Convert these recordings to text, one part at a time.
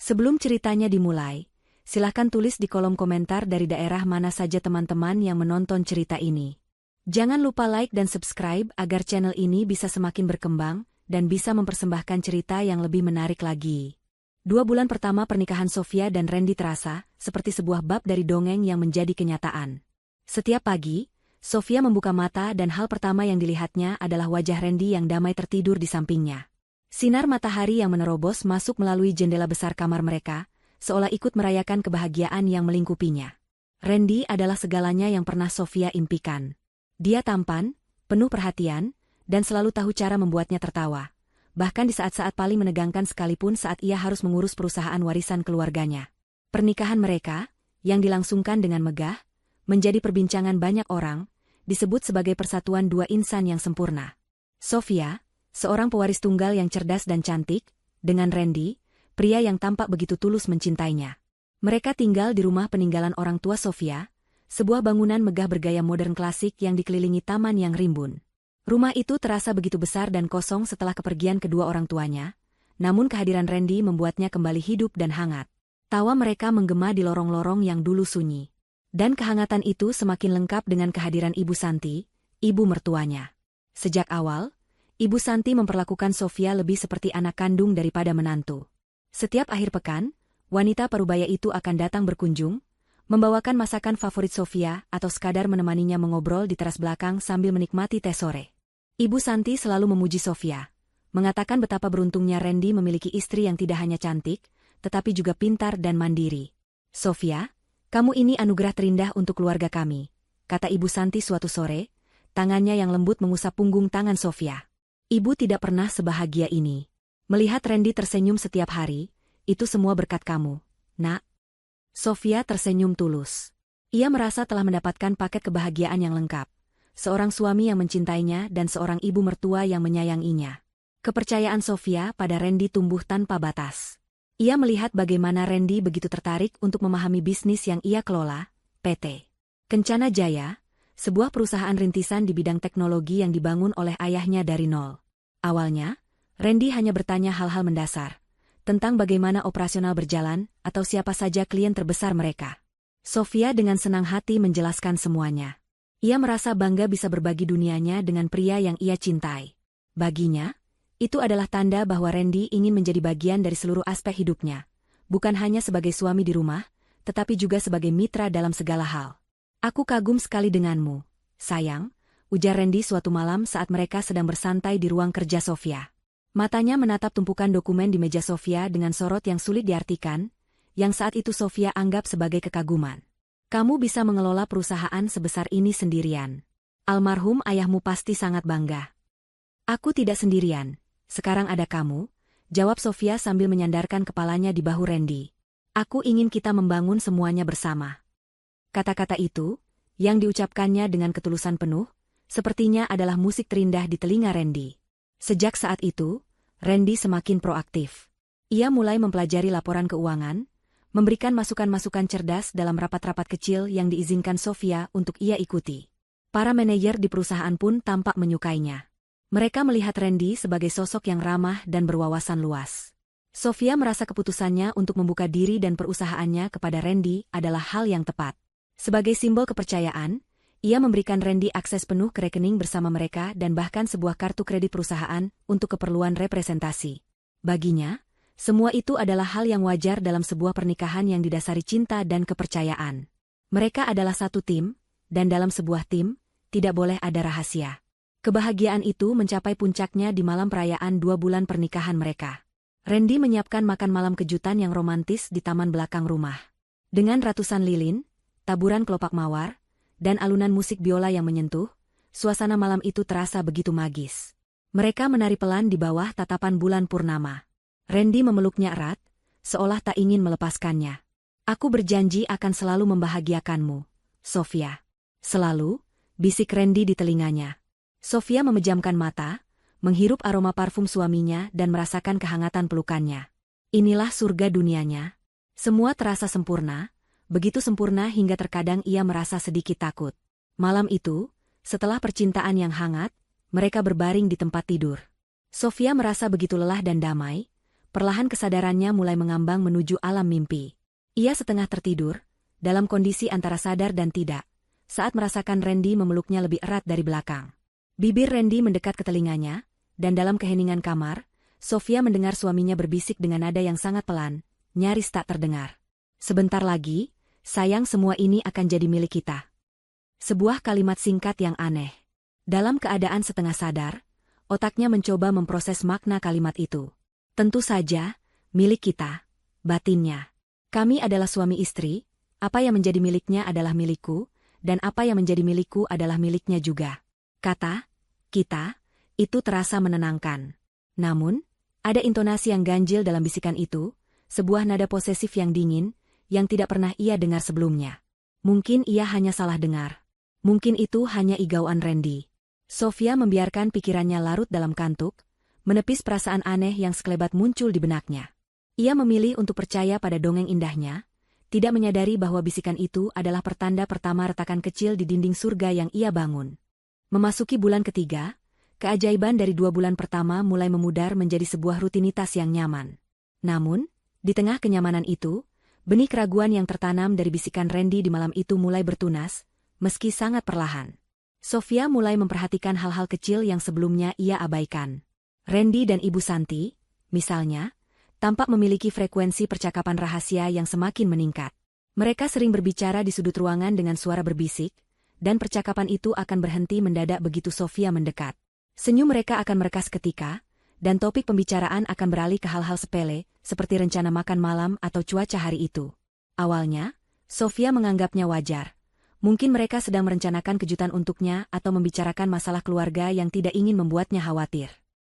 Sebelum ceritanya dimulai, silakan tulis di kolom komentar dari daerah mana saja teman-teman yang menonton cerita ini. Jangan lupa like dan subscribe agar channel ini bisa semakin berkembang dan bisa mempersembahkan cerita yang lebih menarik lagi. 2 bulan pertama pernikahan Sofia dan Randy terasa seperti sebuah bab dari dongeng yang menjadi kenyataan. Setiap pagi, Sofia membuka mata dan hal pertama yang dilihatnya adalah wajah Randy yang damai tertidur di sampingnya. Sinar matahari yang menerobos masuk melalui jendela besar kamar mereka, seolah ikut merayakan kebahagiaan yang melingkupinya. Randy adalah segalanya yang pernah Sofia impikan. Dia tampan, penuh perhatian, dan selalu tahu cara membuatnya tertawa. Bahkan di saat-saat paling menegangkan sekalipun saat ia harus mengurus perusahaan warisan keluarganya. Pernikahan mereka, yang dilangsungkan dengan megah, menjadi perbincangan banyak orang, disebut sebagai persatuan dua insan yang sempurna. Sofia, seorang pewaris tunggal yang cerdas dan cantik, dengan Randy, pria yang tampak begitu tulus mencintainya. Mereka tinggal di rumah peninggalan orang tua Sofia, sebuah bangunan megah bergaya modern klasik yang dikelilingi taman yang rimbun. Rumah itu terasa begitu besar dan kosong setelah kepergian kedua orang tuanya, namun kehadiran Randy membuatnya kembali hidup dan hangat. Tawa mereka menggema di lorong-lorong yang dulu sunyi. Dan kehangatan itu semakin lengkap dengan kehadiran Ibu Santi, ibu mertuanya. Sejak awal, Ibu Santi memperlakukan Sofia lebih seperti anak kandung daripada menantu. Setiap akhir pekan, wanita parubaya itu akan datang berkunjung, membawakan masakan favorit Sofia atau sekadar menemaninya mengobrol di teras belakang sambil menikmati teh sore. Ibu Santi selalu memuji Sofia, mengatakan betapa beruntungnya Randy memiliki istri yang tidak hanya cantik, tetapi juga pintar dan mandiri. "Sofia, kamu ini anugerah terindah untuk keluarga kami," kata Ibu Santi suatu sore, tangannya yang lembut mengusap punggung tangan Sofia. "Ibu tidak pernah sebahagia ini. Melihat Randy tersenyum setiap hari, itu semua berkat kamu, Nak." Sofia tersenyum tulus. Ia merasa telah mendapatkan paket kebahagiaan yang lengkap. Seorang suami yang mencintainya dan seorang ibu mertua yang menyayanginya. Kepercayaan Sofia pada Randy tumbuh tanpa batas. Ia melihat bagaimana Randy begitu tertarik untuk memahami bisnis yang ia kelola, PT Kencana Jaya, sebuah perusahaan rintisan di bidang teknologi yang dibangun oleh ayahnya dari nol. Awalnya, Randy hanya bertanya hal-hal mendasar, tentang bagaimana operasional berjalan atau siapa saja klien terbesar mereka. Sofia dengan senang hati menjelaskan semuanya. Ia merasa bangga bisa berbagi dunianya dengan pria yang ia cintai. Baginya, itu adalah tanda bahwa Randy ingin menjadi bagian dari seluruh aspek hidupnya, bukan hanya sebagai suami di rumah, tetapi juga sebagai mitra dalam segala hal. "Aku kagum sekali denganmu, sayang," ujar Randy suatu malam saat mereka sedang bersantai di ruang kerja Sofia. Matanya menatap tumpukan dokumen di meja Sofia dengan sorot yang sulit diartikan, yang saat itu Sofia anggap sebagai kekaguman. "Kamu bisa mengelola perusahaan sebesar ini sendirian. Almarhum ayahmu pasti sangat bangga." "Aku tidak sendirian. Sekarang ada kamu," jawab Sofia sambil menyandarkan kepalanya di bahu Randy. "Aku ingin kita membangun semuanya bersama." Kata-kata itu, yang diucapkannya dengan ketulusan penuh, sepertinya adalah musik terindah di telinga Randy. Sejak saat itu, Randy semakin proaktif. Ia mulai mempelajari laporan keuangan, memberikan masukan-masukan cerdas dalam rapat-rapat kecil yang diizinkan Sofia untuk ia ikuti. Para manajer di perusahaan pun tampak menyukainya. Mereka melihat Randy sebagai sosok yang ramah dan berwawasan luas. Sofia merasa keputusannya untuk membuka diri dan perusahaannya kepada Randy adalah hal yang tepat. Sebagai simbol kepercayaan, ia memberikan Randy akses penuh ke rekening bersama mereka dan bahkan sebuah kartu kredit perusahaan untuk keperluan representasi. Baginya, semua itu adalah hal yang wajar dalam sebuah pernikahan yang didasari cinta dan kepercayaan. Mereka adalah satu tim, dan dalam sebuah tim, tidak boleh ada rahasia. Kebahagiaan itu mencapai puncaknya di malam perayaan 2 bulan pernikahan mereka. Randy menyiapkan makan malam kejutan yang romantis di taman belakang rumah. Dengan ratusan lilin, taburan kelopak mawar, dan alunan musik biola yang menyentuh, suasana malam itu terasa begitu magis. Mereka menari pelan di bawah tatapan bulan purnama. Randy memeluknya erat, seolah tak ingin melepaskannya. "Aku berjanji akan selalu membahagiakanmu, Sofia." "Selalu," bisik Randy di telinganya. Sofia memejamkan mata, menghirup aroma parfum suaminya dan merasakan kehangatan pelukannya. Inilah surga dunianya. Semua terasa sempurna, begitu sempurna hingga terkadang ia merasa sedikit takut. Malam itu, setelah percintaan yang hangat, mereka berbaring di tempat tidur. Sofia merasa begitu lelah dan damai, perlahan kesadarannya mulai mengambang menuju alam mimpi. Ia setengah tertidur, dalam kondisi antara sadar dan tidak, saat merasakan Randy memeluknya lebih erat dari belakang. Bibir Randy mendekat ke telinganya, dan dalam keheningan kamar, Sofia mendengar suaminya berbisik dengan nada yang sangat pelan, nyaris tak terdengar. Sebentar lagi, sayang, semua ini akan jadi milik kita. Sebuah kalimat singkat yang aneh. Dalam keadaan setengah sadar, otaknya mencoba memproses makna kalimat itu. Tentu saja, milik kita, batinnya. Kami adalah suami istri, apa yang menjadi miliknya adalah milikku, dan apa yang menjadi milikku adalah miliknya juga. Kata, kita, itu terasa menenangkan. Namun, ada intonasi yang ganjil dalam bisikan itu, sebuah nada posesif yang dingin, yang tidak pernah ia dengar sebelumnya. Mungkin ia hanya salah dengar. Mungkin itu hanya igauan Randy. Sofia membiarkan pikirannya larut dalam kantuk, menepis perasaan aneh yang sekelebat muncul di benaknya. Ia memilih untuk percaya pada dongeng indahnya, tidak menyadari bahwa bisikan itu adalah pertanda pertama retakan kecil di dinding surga yang ia bangun. Memasuki bulan ketiga, keajaiban dari 2 bulan pertama mulai memudar menjadi sebuah rutinitas yang nyaman. Namun, di tengah kenyamanan itu, benih keraguan yang tertanam dari bisikan Randy di malam itu mulai bertunas, meski sangat perlahan. Sofia mulai memperhatikan hal-hal kecil yang sebelumnya ia abaikan. Randy dan Ibu Santi, misalnya, tampak memiliki frekuensi percakapan rahasia yang semakin meningkat. Mereka sering berbicara di sudut ruangan dengan suara berbisik, dan percakapan itu akan berhenti mendadak begitu Sofia mendekat. Senyum mereka akan merekas ketika, dan topik pembicaraan akan beralih ke hal-hal sepele, seperti rencana makan malam atau cuaca hari itu. Awalnya, Sofia menganggapnya wajar. Mungkin mereka sedang merencanakan kejutan untuknya atau membicarakan masalah keluarga yang tidak ingin membuatnya khawatir.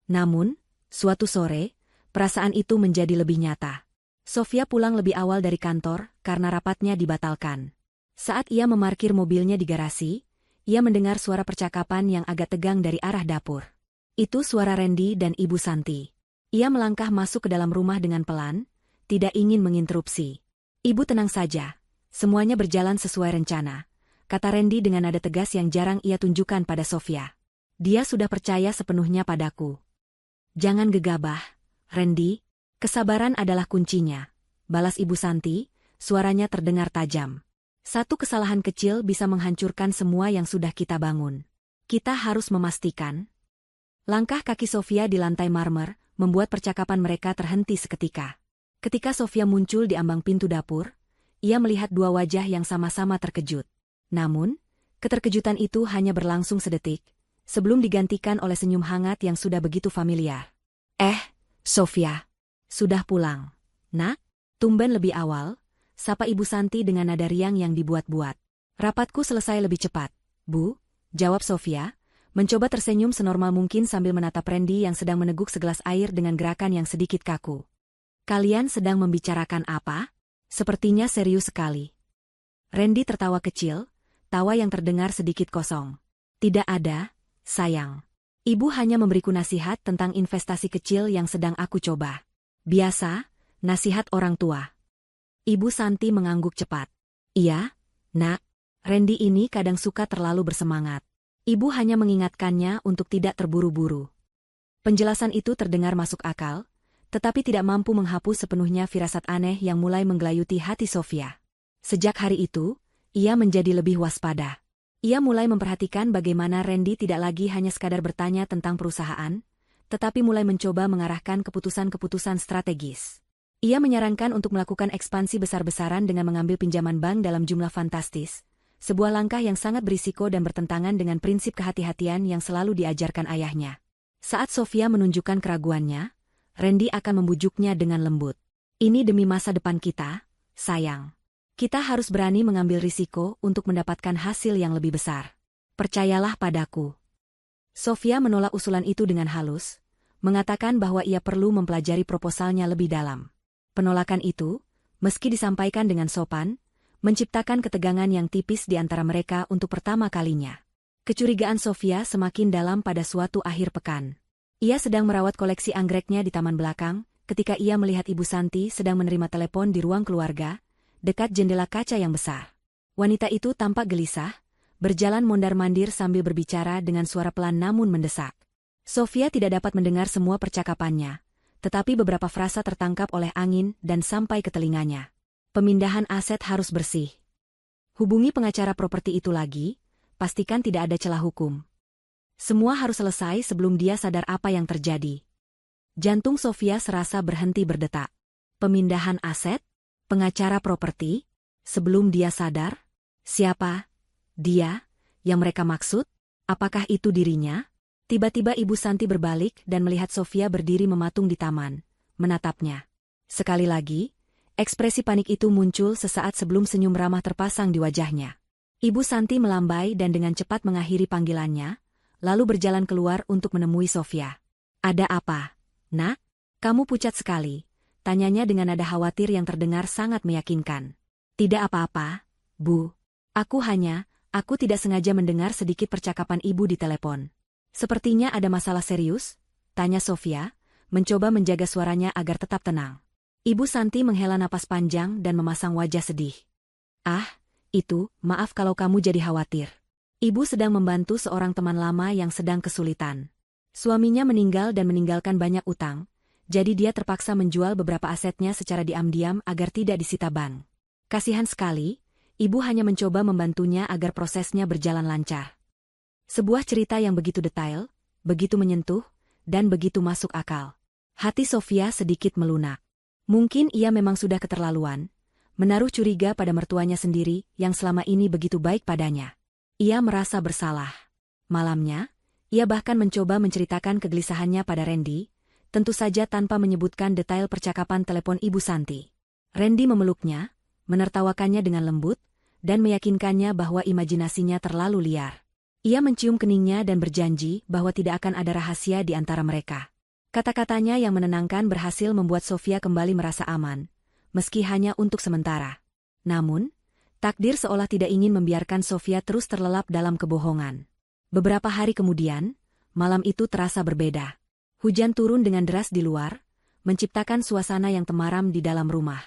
Namun, suatu sore, perasaan itu menjadi lebih nyata. Sofia pulang lebih awal dari kantor karena rapatnya dibatalkan. Saat ia memarkir mobilnya di garasi, ia mendengar suara percakapan yang agak tegang dari arah dapur. Itu suara Randy dan Ibu Santi. Ia melangkah masuk ke dalam rumah dengan pelan, tidak ingin menginterupsi. "Ibu, tenang saja. Semuanya berjalan sesuai rencana," kata Randy dengan nada tegas yang jarang ia tunjukkan pada Sofia. "Dia sudah percaya sepenuhnya padaku." "Jangan gegabah, Randy. Kesabaran adalah kuncinya," balas Ibu Santi, suaranya terdengar tajam. "Satu kesalahan kecil bisa menghancurkan semua yang sudah kita bangun. Kita harus memastikan." Langkah kaki Sofia di lantai marmer membuat percakapan mereka terhenti seketika. Ketika Sofia muncul di ambang pintu dapur, ia melihat 2 wajah yang sama-sama terkejut. Namun, keterkejutan itu hanya berlangsung sedetik, sebelum digantikan oleh senyum hangat yang sudah begitu familiar. Sofia, sudah pulang, nak?" Tumben lebih awal, sapa Ibu Santi dengan nada riang yang dibuat-buat. "Rapatku selesai lebih cepat, Bu," jawab Sofia, mencoba tersenyum senormal mungkin sambil menatap Randy yang sedang meneguk segelas air dengan gerakan yang sedikit kaku. "Kalian sedang membicarakan apa? Sepertinya serius sekali." Randy tertawa kecil, tawa yang terdengar sedikit kosong. "Tidak ada, sayang. Ibu hanya memberiku nasihat tentang investasi kecil yang sedang aku coba. Biasa, nasihat orang tua." Ibu Santi mengangguk cepat. "Iya, nak. Randy ini kadang suka terlalu bersemangat. Ibu hanya mengingatkannya untuk tidak terburu-buru." Penjelasan itu terdengar masuk akal, tetapi tidak mampu menghapus sepenuhnya firasat aneh yang mulai menggelayuti hati Sofia. Sejak hari itu, ia menjadi lebih waspada. Ia mulai memperhatikan bagaimana Randy tidak lagi hanya sekadar bertanya tentang perusahaan, tetapi mulai mencoba mengarahkan keputusan-keputusan strategis. Ia menyarankan untuk melakukan ekspansi besar-besaran dengan mengambil pinjaman bank dalam jumlah fantastis, sebuah langkah yang sangat berisiko dan bertentangan dengan prinsip kehati-hatian yang selalu diajarkan ayahnya. Saat Sofia menunjukkan keraguannya, Randy akan membujuknya dengan lembut. "Ini demi masa depan kita, sayang. Kita harus berani mengambil risiko untuk mendapatkan hasil yang lebih besar. Percayalah padaku." Sofia menolak usulan itu dengan halus, mengatakan bahwa ia perlu mempelajari proposalnya lebih dalam. Penolakan itu, meski disampaikan dengan sopan, menciptakan ketegangan yang tipis di antara mereka untuk pertama kalinya. Kecurigaan Sofia semakin dalam pada suatu akhir pekan. Ia sedang merawat koleksi anggreknya di taman belakang, ketika ia melihat Ibu Santi sedang menerima telepon di ruang keluarga, dekat jendela kaca yang besar. Wanita itu tampak gelisah, berjalan mondar-mandir sambil berbicara dengan suara pelan namun mendesak. Sofia tidak dapat mendengar semua percakapannya, tetapi beberapa frasa tertangkap oleh angin dan sampai ke telinganya. Pemindahan aset harus bersih. Hubungi pengacara properti itu lagi, pastikan tidak ada celah hukum. Semua harus selesai sebelum dia sadar apa yang terjadi. Jantung Sofia serasa berhenti berdetak. Pemindahan aset? Pengacara properti? Sebelum dia sadar? Siapa? Dia? Yang mereka maksud? Apakah itu dirinya? Tiba-tiba Ibu Santi berbalik dan melihat Sofia berdiri mematung di taman, menatapnya. Sekali lagi, ekspresi panik itu muncul sesaat sebelum senyum ramah terpasang di wajahnya. Ibu Santi melambai dan dengan cepat mengakhiri panggilannya, lalu berjalan keluar untuk menemui Sofia. Ada apa? Nak? Kamu pucat sekali, tanyanya dengan nada khawatir yang terdengar sangat meyakinkan. Tidak apa-apa, Bu. Aku tidak sengaja mendengar sedikit percakapan ibu di telepon. Sepertinya ada masalah serius? Tanya Sofia, mencoba menjaga suaranya agar tetap tenang. Ibu Santi menghela napas panjang dan memasang wajah sedih. Maaf kalau kamu jadi khawatir. Ibu sedang membantu seorang teman lama yang sedang kesulitan. Suaminya meninggal dan meninggalkan banyak utang, jadi dia terpaksa menjual beberapa asetnya secara diam-diam agar tidak disita bank. Kasihan sekali, ibu hanya mencoba membantunya agar prosesnya berjalan lancar. Sebuah cerita yang begitu detail, begitu menyentuh, dan begitu masuk akal. Hati Sofia sedikit melunak. Mungkin ia memang sudah keterlaluan, menaruh curiga pada mertuanya sendiri yang selama ini begitu baik padanya. Ia merasa bersalah. Malamnya, ia bahkan mencoba menceritakan kegelisahannya pada Randy, tentu saja tanpa menyebutkan detail percakapan telepon Ibu Santi. Randy memeluknya, menertawakannya dengan lembut, dan meyakinkannya bahwa imajinasinya terlalu liar. Ia mencium keningnya dan berjanji bahwa tidak akan ada rahasia di antara mereka. Kata-katanya yang menenangkan berhasil membuat Sofia kembali merasa aman, meski hanya untuk sementara. Namun, takdir seolah tidak ingin membiarkan Sofia terus terlelap dalam kebohongan. Beberapa hari kemudian, malam itu terasa berbeda. Hujan turun dengan deras di luar, menciptakan suasana yang temaram di dalam rumah.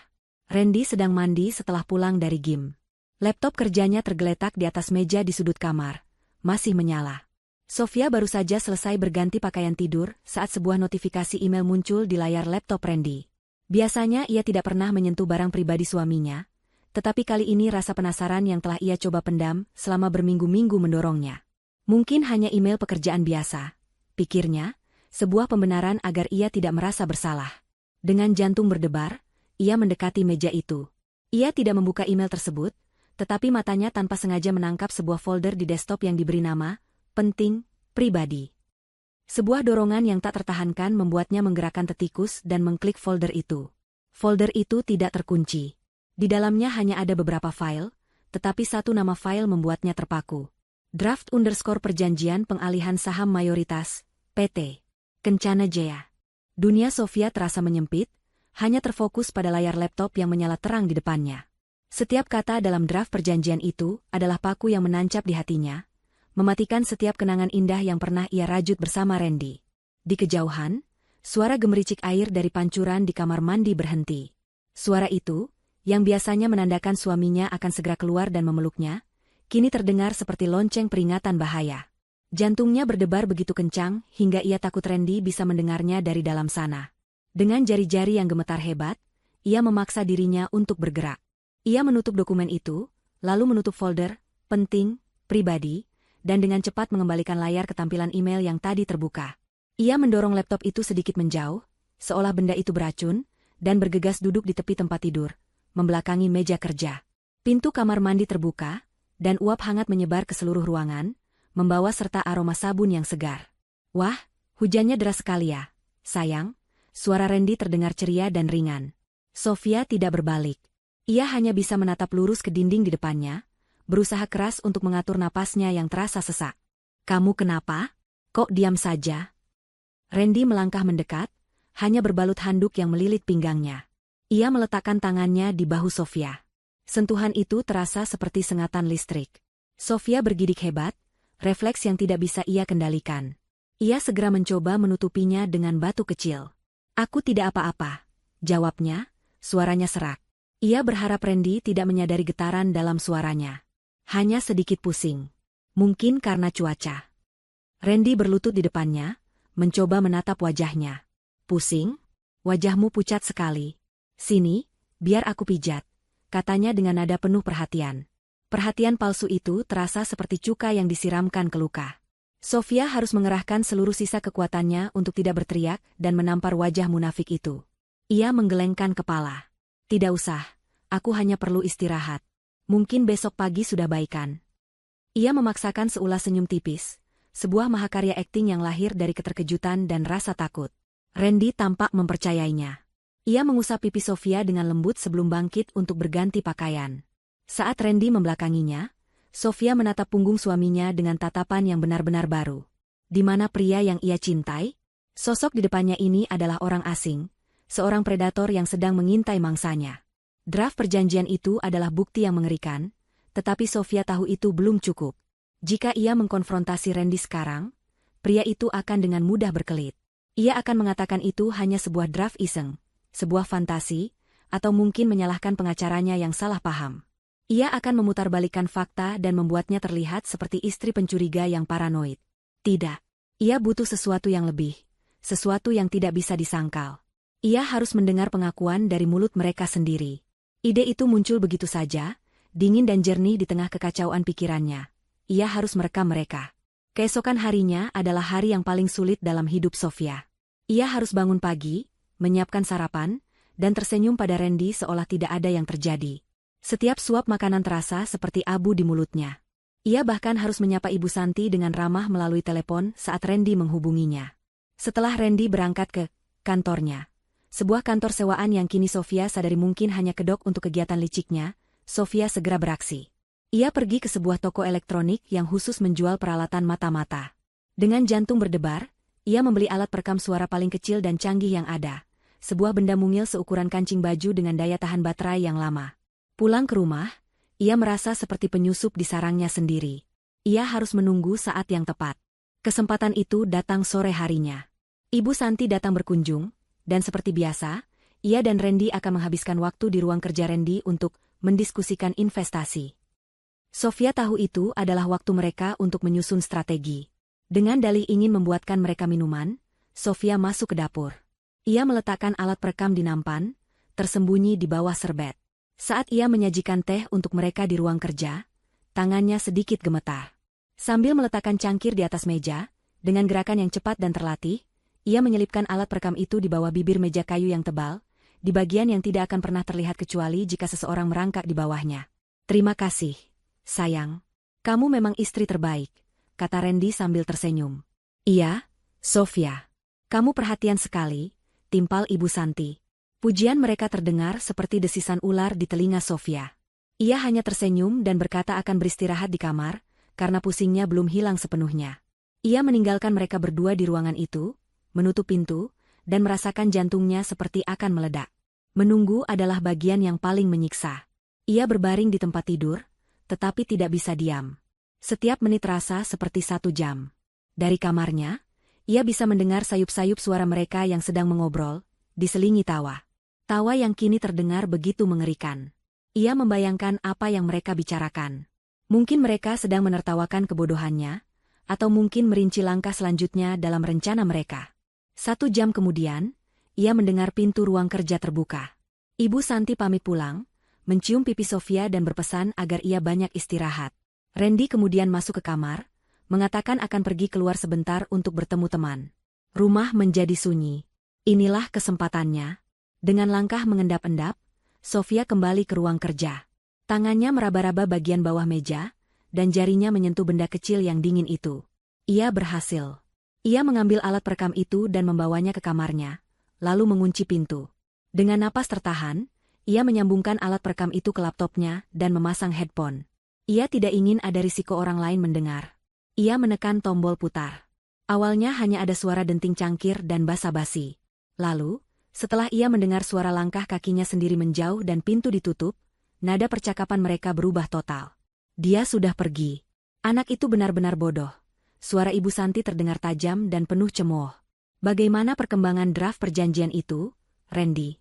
Randy sedang mandi setelah pulang dari gym. Laptop kerjanya tergeletak di atas meja di sudut kamar, masih menyala. Sofia baru saja selesai berganti pakaian tidur saat sebuah notifikasi email muncul di layar laptop Randy. Biasanya ia tidak pernah menyentuh barang pribadi suaminya, tetapi kali ini rasa penasaran yang telah ia coba pendam selama berminggu-minggu mendorongnya. Mungkin hanya email pekerjaan biasa, pikirnya, sebuah pembenaran agar ia tidak merasa bersalah. Dengan jantung berdebar, ia mendekati meja itu. Ia tidak membuka email tersebut, tetapi matanya tanpa sengaja menangkap sebuah folder di desktop yang diberi nama, penting, pribadi. Sebuah dorongan yang tak tertahankan membuatnya menggerakkan tetikus dan mengklik folder itu. Folder itu tidak terkunci. Di dalamnya hanya ada beberapa file, tetapi satu nama file membuatnya terpaku. Draft_perjanjian pengalihan saham mayoritas, PT. Kencana Jaya. Dunia Sofia terasa menyempit, hanya terfokus pada layar laptop yang menyala terang di depannya. Setiap kata dalam draft perjanjian itu adalah paku yang menancap di hatinya, mematikan setiap kenangan indah yang pernah ia rajut bersama Randy. Di kejauhan, suara gemericik air dari pancuran di kamar mandi berhenti. Suara itu, yang biasanya menandakan suaminya akan segera keluar dan memeluknya, kini terdengar seperti lonceng peringatan bahaya. Jantungnya berdebar begitu kencang hingga ia takut Randy bisa mendengarnya dari dalam sana. Dengan jari-jari yang gemetar hebat, ia memaksa dirinya untuk bergerak. Ia menutup dokumen itu, lalu menutup folder, penting, pribadi, dan dengan cepat mengembalikan layar ke tampilan email yang tadi terbuka. Ia mendorong laptop itu sedikit menjauh, seolah benda itu beracun, dan bergegas duduk di tepi tempat tidur, membelakangi meja kerja. Pintu kamar mandi terbuka, dan uap hangat menyebar ke seluruh ruangan, membawa serta aroma sabun yang segar. Wah, hujannya deras sekali ya, sayang. Suara Randy terdengar ceria dan ringan. Sofia tidak berbalik. Ia hanya bisa menatap lurus ke dinding di depannya, berusaha keras untuk mengatur napasnya yang terasa sesak. Kamu kenapa? Kok diam saja? Randy melangkah mendekat, hanya berbalut handuk yang melilit pinggangnya. Ia meletakkan tangannya di bahu Sofia. Sentuhan itu terasa seperti sengatan listrik. Sofia bergidik hebat, refleks yang tidak bisa ia kendalikan. Ia segera mencoba menutupinya dengan batu kecil. Aku tidak apa-apa, jawabnya, suaranya serak. Ia berharap Randy tidak menyadari getaran dalam suaranya. Hanya sedikit pusing. Mungkin karena cuaca. Randy berlutut di depannya, mencoba menatap wajahnya. Pusing? Wajahmu pucat sekali. Sini, biar aku pijat, katanya dengan nada penuh perhatian. Perhatian palsu itu terasa seperti cuka yang disiramkan ke luka. Sofia harus mengerahkan seluruh sisa kekuatannya untuk tidak berteriak dan menampar wajah munafik itu. Ia menggelengkan kepala. Tidak usah, aku hanya perlu istirahat. Mungkin besok pagi sudah baikan. Ia memaksakan seulas senyum tipis, sebuah mahakarya akting yang lahir dari keterkejutan dan rasa takut. Randy tampak mempercayainya. Ia mengusap pipi Sofia dengan lembut sebelum bangkit untuk berganti pakaian. Saat Randy membelakanginya, Sofia menatap punggung suaminya dengan tatapan yang benar-benar baru. Di mana pria yang ia cintai? Sosok di depannya ini adalah orang asing, seorang predator yang sedang mengintai mangsanya. Draft perjanjian itu adalah bukti yang mengerikan, tetapi Sofia tahu itu belum cukup. Jika ia mengkonfrontasi Randy sekarang, pria itu akan dengan mudah berkelit. Ia akan mengatakan itu hanya sebuah draft iseng, sebuah fantasi, atau mungkin menyalahkan pengacaranya yang salah paham. Ia akan memutarbalikkan fakta dan membuatnya terlihat seperti istri pencuriga yang paranoid. Tidak. Ia butuh sesuatu yang lebih, sesuatu yang tidak bisa disangkal. Ia harus mendengar pengakuan dari mulut mereka sendiri. Ide itu muncul begitu saja, dingin dan jernih di tengah kekacauan pikirannya. Ia harus merekam mereka. Keesokan harinya adalah hari yang paling sulit dalam hidup Sofia. Ia harus bangun pagi, menyiapkan sarapan, dan tersenyum pada Randy seolah tidak ada yang terjadi. Setiap suap makanan terasa seperti abu di mulutnya. Ia bahkan harus menyapa Ibu Santi dengan ramah melalui telepon saat Randy menghubunginya. Setelah Randy berangkat ke kantornya, sebuah kantor sewaan yang kini Sofia sadari mungkin hanya kedok untuk kegiatan liciknya, Sofia segera beraksi. Ia pergi ke sebuah toko elektronik yang khusus menjual peralatan mata-mata. Dengan jantung berdebar, ia membeli alat perekam suara paling kecil dan canggih yang ada, sebuah benda mungil seukuran kancing baju dengan daya tahan baterai yang lama. Pulang ke rumah, ia merasa seperti penyusup di sarangnya sendiri. Ia harus menunggu saat yang tepat. Kesempatan itu datang sore harinya. Ibu Santi datang berkunjung, dan seperti biasa, ia dan Randy akan menghabiskan waktu di ruang kerja Randy untuk mendiskusikan investasi. Sofia tahu itu adalah waktu mereka untuk menyusun strategi. Dengan dalih ingin membuatkan mereka minuman, Sofia masuk ke dapur. Ia meletakkan alat perekam di nampan, tersembunyi di bawah serbet. Saat ia menyajikan teh untuk mereka di ruang kerja, tangannya sedikit gemetar. Sambil meletakkan cangkir di atas meja, dengan gerakan yang cepat dan terlatih, ia menyelipkan alat perekam itu di bawah bibir meja kayu yang tebal, di bagian yang tidak akan pernah terlihat kecuali jika seseorang merangkak di bawahnya. Terima kasih. Sayang, kamu memang istri terbaik, kata Randy sambil tersenyum. Iya, Sofia. Kamu perhatian sekali, timpal Ibu Santi. Pujian mereka terdengar seperti desisan ular di telinga Sofia. Ia hanya tersenyum dan berkata akan beristirahat di kamar, karena pusingnya belum hilang sepenuhnya. Ia meninggalkan mereka berdua di ruangan itu, menutup pintu, dan merasakan jantungnya seperti akan meledak. Menunggu adalah bagian yang paling menyiksa. Ia berbaring di tempat tidur, tetapi tidak bisa diam. Setiap menit terasa seperti 1 jam. Dari kamarnya, ia bisa mendengar sayup-sayup suara mereka yang sedang mengobrol, diselingi tawa. Tawa yang kini terdengar begitu mengerikan. Ia membayangkan apa yang mereka bicarakan. Mungkin mereka sedang menertawakan kebodohannya, atau mungkin merinci langkah selanjutnya dalam rencana mereka. 1 jam kemudian, ia mendengar pintu ruang kerja terbuka. Ibu Santi pamit pulang, mencium pipi Sofia dan berpesan agar ia banyak istirahat. Randy kemudian masuk ke kamar, mengatakan akan pergi keluar sebentar untuk bertemu teman. Rumah menjadi sunyi. Inilah kesempatannya. Dengan langkah mengendap-endap, Sofia kembali ke ruang kerja. Tangannya meraba-raba bagian bawah meja, dan jarinya menyentuh benda kecil yang dingin itu. Ia berhasil. Ia mengambil alat perekam itu dan membawanya ke kamarnya, lalu mengunci pintu. Dengan napas tertahan, ia menyambungkan alat perekam itu ke laptopnya dan memasang headphone. Ia tidak ingin ada risiko orang lain mendengar. Ia menekan tombol putar. Awalnya hanya ada suara denting cangkir dan basa-basi. Lalu, setelah ia mendengar suara langkah kakinya sendiri menjauh dan pintu ditutup, nada percakapan mereka berubah total. Dia sudah pergi. Anak itu benar-benar bodoh. Suara Ibu Santi terdengar tajam dan penuh cemooh. Bagaimana perkembangan draft perjanjian itu, Randy?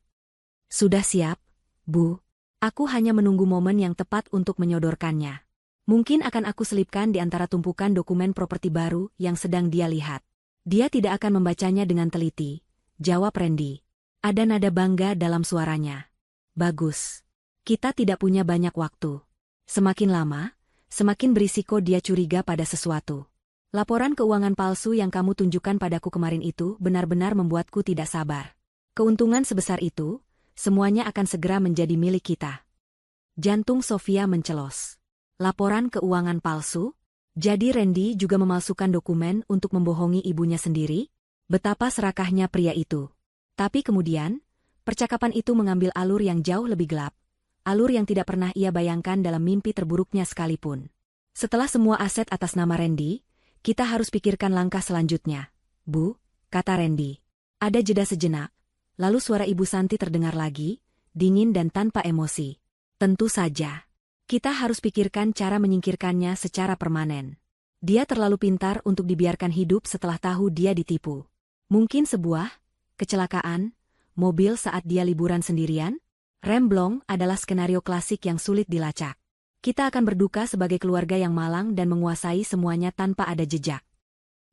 Sudah siap, Bu. Aku hanya menunggu momen yang tepat untuk menyodorkannya. Mungkin akan aku selipkan di antara tumpukan dokumen properti baru yang sedang dia lihat. Dia tidak akan membacanya dengan teliti, jawab Randy. Ada nada bangga dalam suaranya. Bagus. Kita tidak punya banyak waktu. Semakin lama, semakin berisiko dia curiga pada sesuatu. Laporan keuangan palsu yang kamu tunjukkan padaku kemarin itu benar-benar membuatku tidak sabar. Keuntungan sebesar itu, semuanya akan segera menjadi milik kita. Jantung Sofia mencelos. Laporan keuangan palsu? Jadi Randy juga memalsukan dokumen untuk membohongi ibunya sendiri? Betapa serakahnya pria itu. Tapi kemudian, percakapan itu mengambil alur yang jauh lebih gelap. Alur yang tidak pernah ia bayangkan dalam mimpi terburuknya sekalipun. Setelah semua aset atas nama Randy, kita harus pikirkan langkah selanjutnya. Bu, kata Randy. Ada jeda sejenak, lalu suara Ibu Santi terdengar lagi, dingin dan tanpa emosi. Tentu saja. Kita harus pikirkan cara menyingkirkannya secara permanen. Dia terlalu pintar untuk dibiarkan hidup setelah tahu dia ditipu. Mungkin sebuah kecelakaan, mobil saat dia liburan sendirian? Remblong adalah skenario klasik yang sulit dilacak. Kita akan berduka sebagai keluarga yang malang dan menguasai semuanya tanpa ada jejak.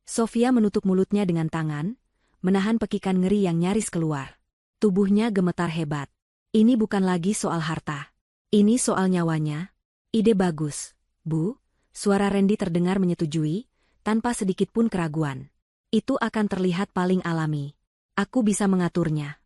Sofia menutup mulutnya dengan tangan, menahan pekikan ngeri yang nyaris keluar. Tubuhnya gemetar hebat. Ini bukan lagi soal harta. Ini soal nyawanya. Ide bagus, Bu. Suara Randy terdengar menyetujui, tanpa sedikit pun keraguan. Itu akan terlihat paling alami. Aku bisa mengaturnya.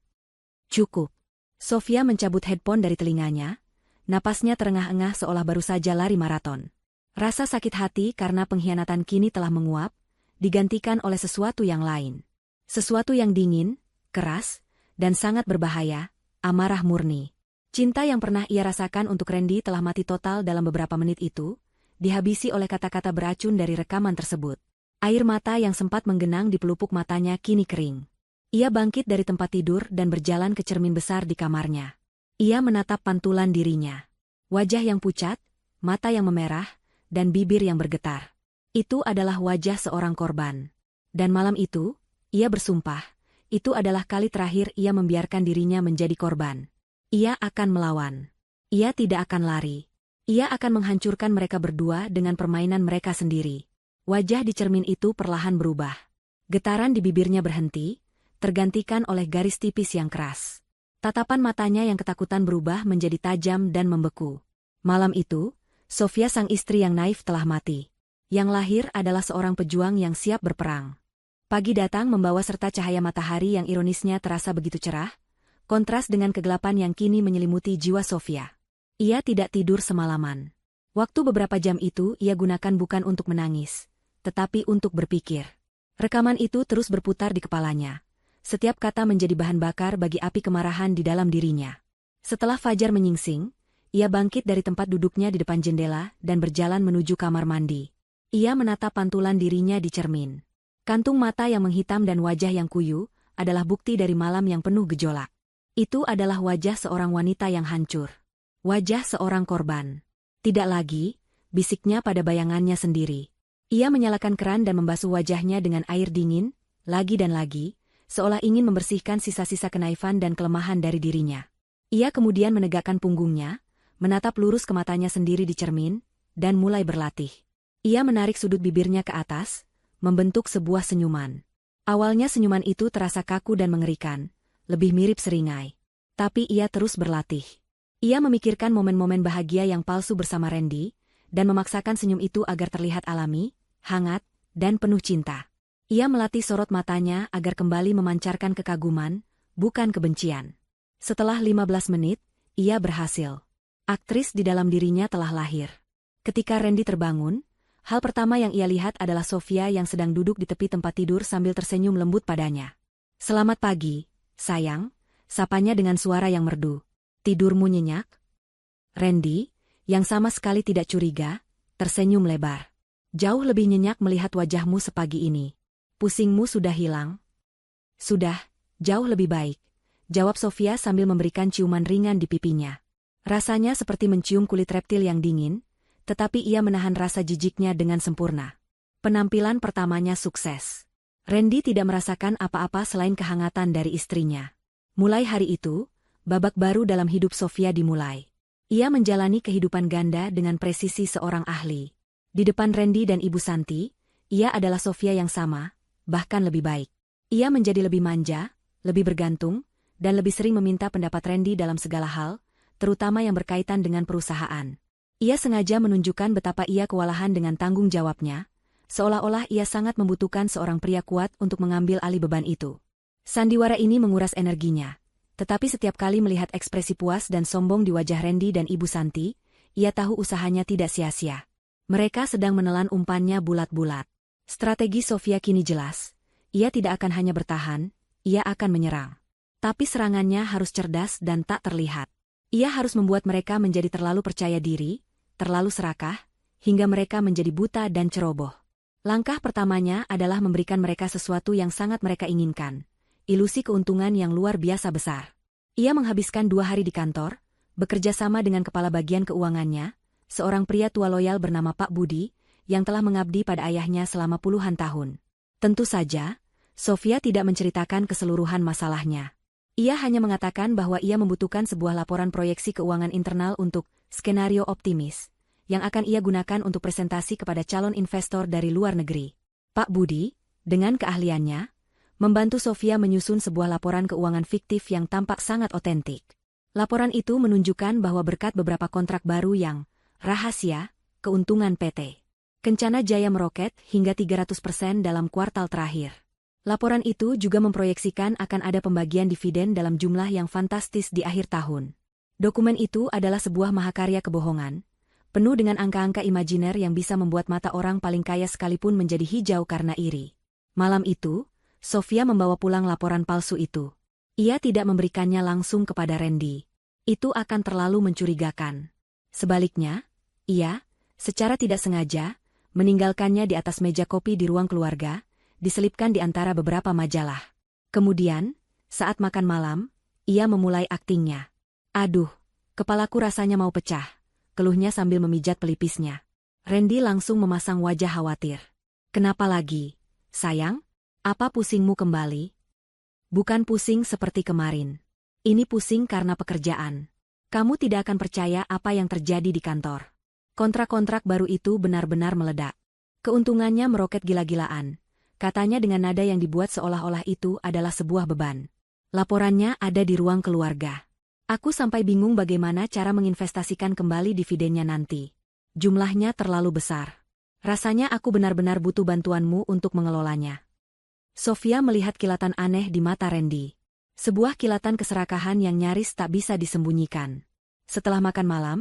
Cukup. Sofia mencabut headphone dari telinganya. Napasnya terengah-engah seolah baru saja lari maraton. Rasa sakit hati karena pengkhianatan kini telah menguap, digantikan oleh sesuatu yang lain. Sesuatu yang dingin, keras, dan sangat berbahaya, amarah murni. Cinta yang pernah ia rasakan untuk Randy telah mati total dalam beberapa menit itu, dihabisi oleh kata-kata beracun dari rekaman tersebut. Air mata yang sempat menggenang di pelupuk matanya kini kering. Ia bangkit dari tempat tidur dan berjalan ke cermin besar di kamarnya. Ia menatap pantulan dirinya. Wajah yang pucat, mata yang memerah, dan bibir yang bergetar. Itu adalah wajah seorang korban. Dan malam itu, ia bersumpah, itu adalah kali terakhir ia membiarkan dirinya menjadi korban. Ia akan melawan. Ia tidak akan lari. Ia akan menghancurkan mereka berdua dengan permainan mereka sendiri. Wajah di cermin itu perlahan berubah. Getaran di bibirnya berhenti, tergantikan oleh garis tipis yang keras. Tatapan matanya yang ketakutan berubah menjadi tajam dan membeku. Malam itu, Sofia sang istri yang naif telah mati. Yang lahir adalah seorang pejuang yang siap berperang. Pagi datang membawa serta cahaya matahari yang ironisnya terasa begitu cerah, kontras dengan kegelapan yang kini menyelimuti jiwa Sofia. Ia tidak tidur semalaman. Waktu beberapa jam itu ia gunakan bukan untuk menangis, tetapi untuk berpikir. Rekaman itu terus berputar di kepalanya. Setiap kata menjadi bahan bakar bagi api kemarahan di dalam dirinya. Setelah fajar menyingsing, ia bangkit dari tempat duduknya di depan jendela dan berjalan menuju kamar mandi. Ia menatap pantulan dirinya di cermin. Kantung mata yang menghitam dan wajah yang kuyu adalah bukti dari malam yang penuh gejolak. Itu adalah wajah seorang wanita yang hancur. Wajah seorang korban. Tidak lagi, bisiknya pada bayangannya sendiri. Ia menyalakan keran dan membasuh wajahnya dengan air dingin, lagi dan lagi, seolah ingin membersihkan sisa-sisa kenaifan dan kelemahan dari dirinya. Ia kemudian menegakkan punggungnya, menatap lurus ke matanya sendiri di cermin, dan mulai berlatih. Ia menarik sudut bibirnya ke atas, membentuk sebuah senyuman. Awalnya senyuman itu terasa kaku dan mengerikan, lebih mirip seringai. Tapi ia terus berlatih. Ia memikirkan momen-momen bahagia yang palsu bersama Randy, dan memaksakan senyum itu agar terlihat alami, hangat, dan penuh cinta. Ia melatih sorot matanya agar kembali memancarkan kekaguman, bukan kebencian. Setelah 15 menit, ia berhasil. Aktris di dalam dirinya telah lahir. Ketika Randy terbangun, hal pertama yang ia lihat adalah Sofia yang sedang duduk di tepi tempat tidur sambil tersenyum lembut padanya. "Selamat pagi, sayang," sapanya dengan suara yang merdu. "Tidurmu nyenyak?" Randy, yang sama sekali tidak curiga, tersenyum lebar. "Jauh lebih nyenyak melihat wajahmu sepagi ini. Pusingmu sudah hilang?" "Sudah, jauh lebih baik," jawab Sofia sambil memberikan ciuman ringan di pipinya. Rasanya seperti mencium kulit reptil yang dingin, tetapi ia menahan rasa jijiknya dengan sempurna. Penampilan pertamanya sukses. Randy tidak merasakan apa-apa selain kehangatan dari istrinya. Mulai hari itu, babak baru dalam hidup Sofia dimulai. Ia menjalani kehidupan ganda dengan presisi seorang ahli. Di depan Randy dan Ibu Santi, ia adalah Sofia yang sama, bahkan lebih baik. Ia menjadi lebih manja, lebih bergantung, dan lebih sering meminta pendapat Randy dalam segala hal, terutama yang berkaitan dengan perusahaan. Ia sengaja menunjukkan betapa ia kewalahan dengan tanggung jawabnya, seolah-olah ia sangat membutuhkan seorang pria kuat untuk mengambil alih beban itu. Sandiwara ini menguras energinya, tetapi setiap kali melihat ekspresi puas dan sombong di wajah Randy dan Ibu Santi, ia tahu usahanya tidak sia-sia. Mereka sedang menelan umpannya bulat-bulat. Strategi Sofia kini jelas. Ia tidak akan hanya bertahan, ia akan menyerang. Tapi serangannya harus cerdas dan tak terlihat. Ia harus membuat mereka menjadi terlalu percaya diri, terlalu serakah, hingga mereka menjadi buta dan ceroboh. Langkah pertamanya adalah memberikan mereka sesuatu yang sangat mereka inginkan. Ilusi keuntungan yang luar biasa besar. Ia menghabiskan 2 hari di kantor, bekerja sama dengan kepala bagian keuangannya, seorang pria tua loyal bernama Pak Budi, yang telah mengabdi pada ayahnya selama puluhan tahun. Tentu saja, Sofia tidak menceritakan keseluruhan masalahnya. Ia hanya mengatakan bahwa ia membutuhkan sebuah laporan proyeksi keuangan internal untuk skenario optimis, yang akan ia gunakan untuk presentasi kepada calon investor dari luar negeri. Pak Budi, dengan keahliannya, membantu Sofia menyusun sebuah laporan keuangan fiktif yang tampak sangat otentik. Laporan itu menunjukkan bahwa berkat beberapa kontrak baru yang rahasia, keuntungan PT Kencana Jaya meroket hingga 300% dalam kuartal terakhir. Laporan itu juga memproyeksikan akan ada pembagian dividen dalam jumlah yang fantastis di akhir tahun. Dokumen itu adalah sebuah mahakarya kebohongan, penuh dengan angka-angka imajiner yang bisa membuat mata orang paling kaya sekalipun menjadi hijau karena iri. Malam itu, Sofia membawa pulang laporan palsu itu. Ia tidak memberikannya langsung kepada Randy. Itu akan terlalu mencurigakan. Sebaliknya, ia, secara tidak sengaja, meninggalkannya di atas meja kopi di ruang keluarga, diselipkan di antara beberapa majalah. Kemudian, saat makan malam, ia memulai aktingnya. Aduh, kepalaku rasanya mau pecah, keluhnya sambil memijat pelipisnya. Randy langsung memasang wajah khawatir. Kenapa lagi, sayang? Apa pusingmu kembali? Bukan pusing seperti kemarin. Ini pusing karena pekerjaan. Kamu tidak akan percaya apa yang terjadi di kantor. Kontrak-kontrak baru itu benar-benar meledak. Keuntungannya meroket gila-gilaan. Katanya dengan nada yang dibuat seolah-olah itu adalah sebuah beban. Laporannya ada di ruang keluarga. Aku sampai bingung bagaimana cara menginvestasikan kembali dividennya nanti. Jumlahnya terlalu besar. Rasanya aku benar-benar butuh bantuanmu untuk mengelolanya. Sofia melihat kilatan aneh di mata Randy. Sebuah kilatan keserakahan yang nyaris tak bisa disembunyikan. Setelah makan malam,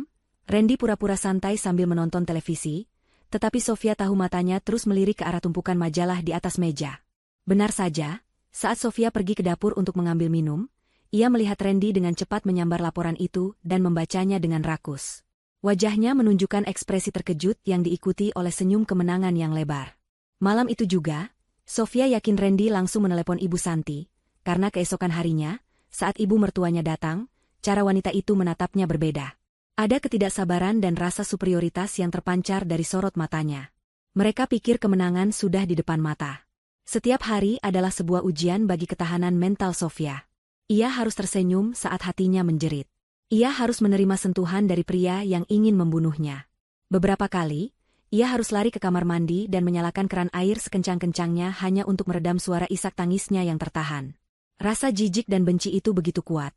Randy pura-pura santai sambil menonton televisi, tetapi Sofia tahu matanya terus melirik ke arah tumpukan majalah di atas meja. Benar saja, saat Sofia pergi ke dapur untuk mengambil minum, ia melihat Randy dengan cepat menyambar laporan itu dan membacanya dengan rakus. Wajahnya menunjukkan ekspresi terkejut yang diikuti oleh senyum kemenangan yang lebar. Malam itu juga, Sofia yakin Randy langsung menelepon Ibu Santi, karena keesokan harinya, saat ibu mertuanya datang, cara wanita itu menatapnya berbeda. Ada ketidaksabaran dan rasa superioritas yang terpancar dari sorot matanya. Mereka pikir kemenangan sudah di depan mata. Setiap hari adalah sebuah ujian bagi ketahanan mental Sofia. Ia harus tersenyum saat hatinya menjerit. Ia harus menerima sentuhan dari pria yang ingin membunuhnya. Beberapa kali, ia harus lari ke kamar mandi dan menyalakan keran air sekencang-kencangnya hanya untuk meredam suara isak tangisnya yang tertahan. Rasa jijik dan benci itu begitu kuat,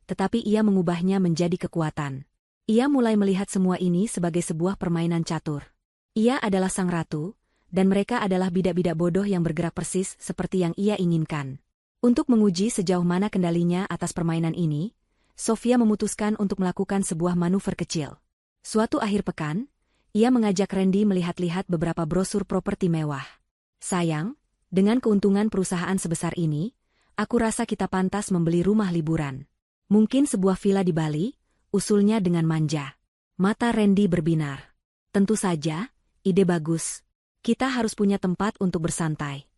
tetapi ia mengubahnya menjadi kekuatan. Ia mulai melihat semua ini sebagai sebuah permainan catur. Ia adalah sang ratu, dan mereka adalah bidak-bidak bodoh yang bergerak persis seperti yang ia inginkan. Untuk menguji sejauh mana kendalinya atas permainan ini, Sofia memutuskan untuk melakukan sebuah manuver kecil. Suatu akhir pekan, ia mengajak Randy melihat-lihat beberapa brosur properti mewah. Sayang, dengan keuntungan perusahaan sebesar ini, aku rasa kita pantas membeli rumah liburan. Mungkin sebuah villa di Bali, usulnya dengan manja. Mata Randy berbinar. Tentu saja, ide bagus. Kita harus punya tempat untuk bersantai.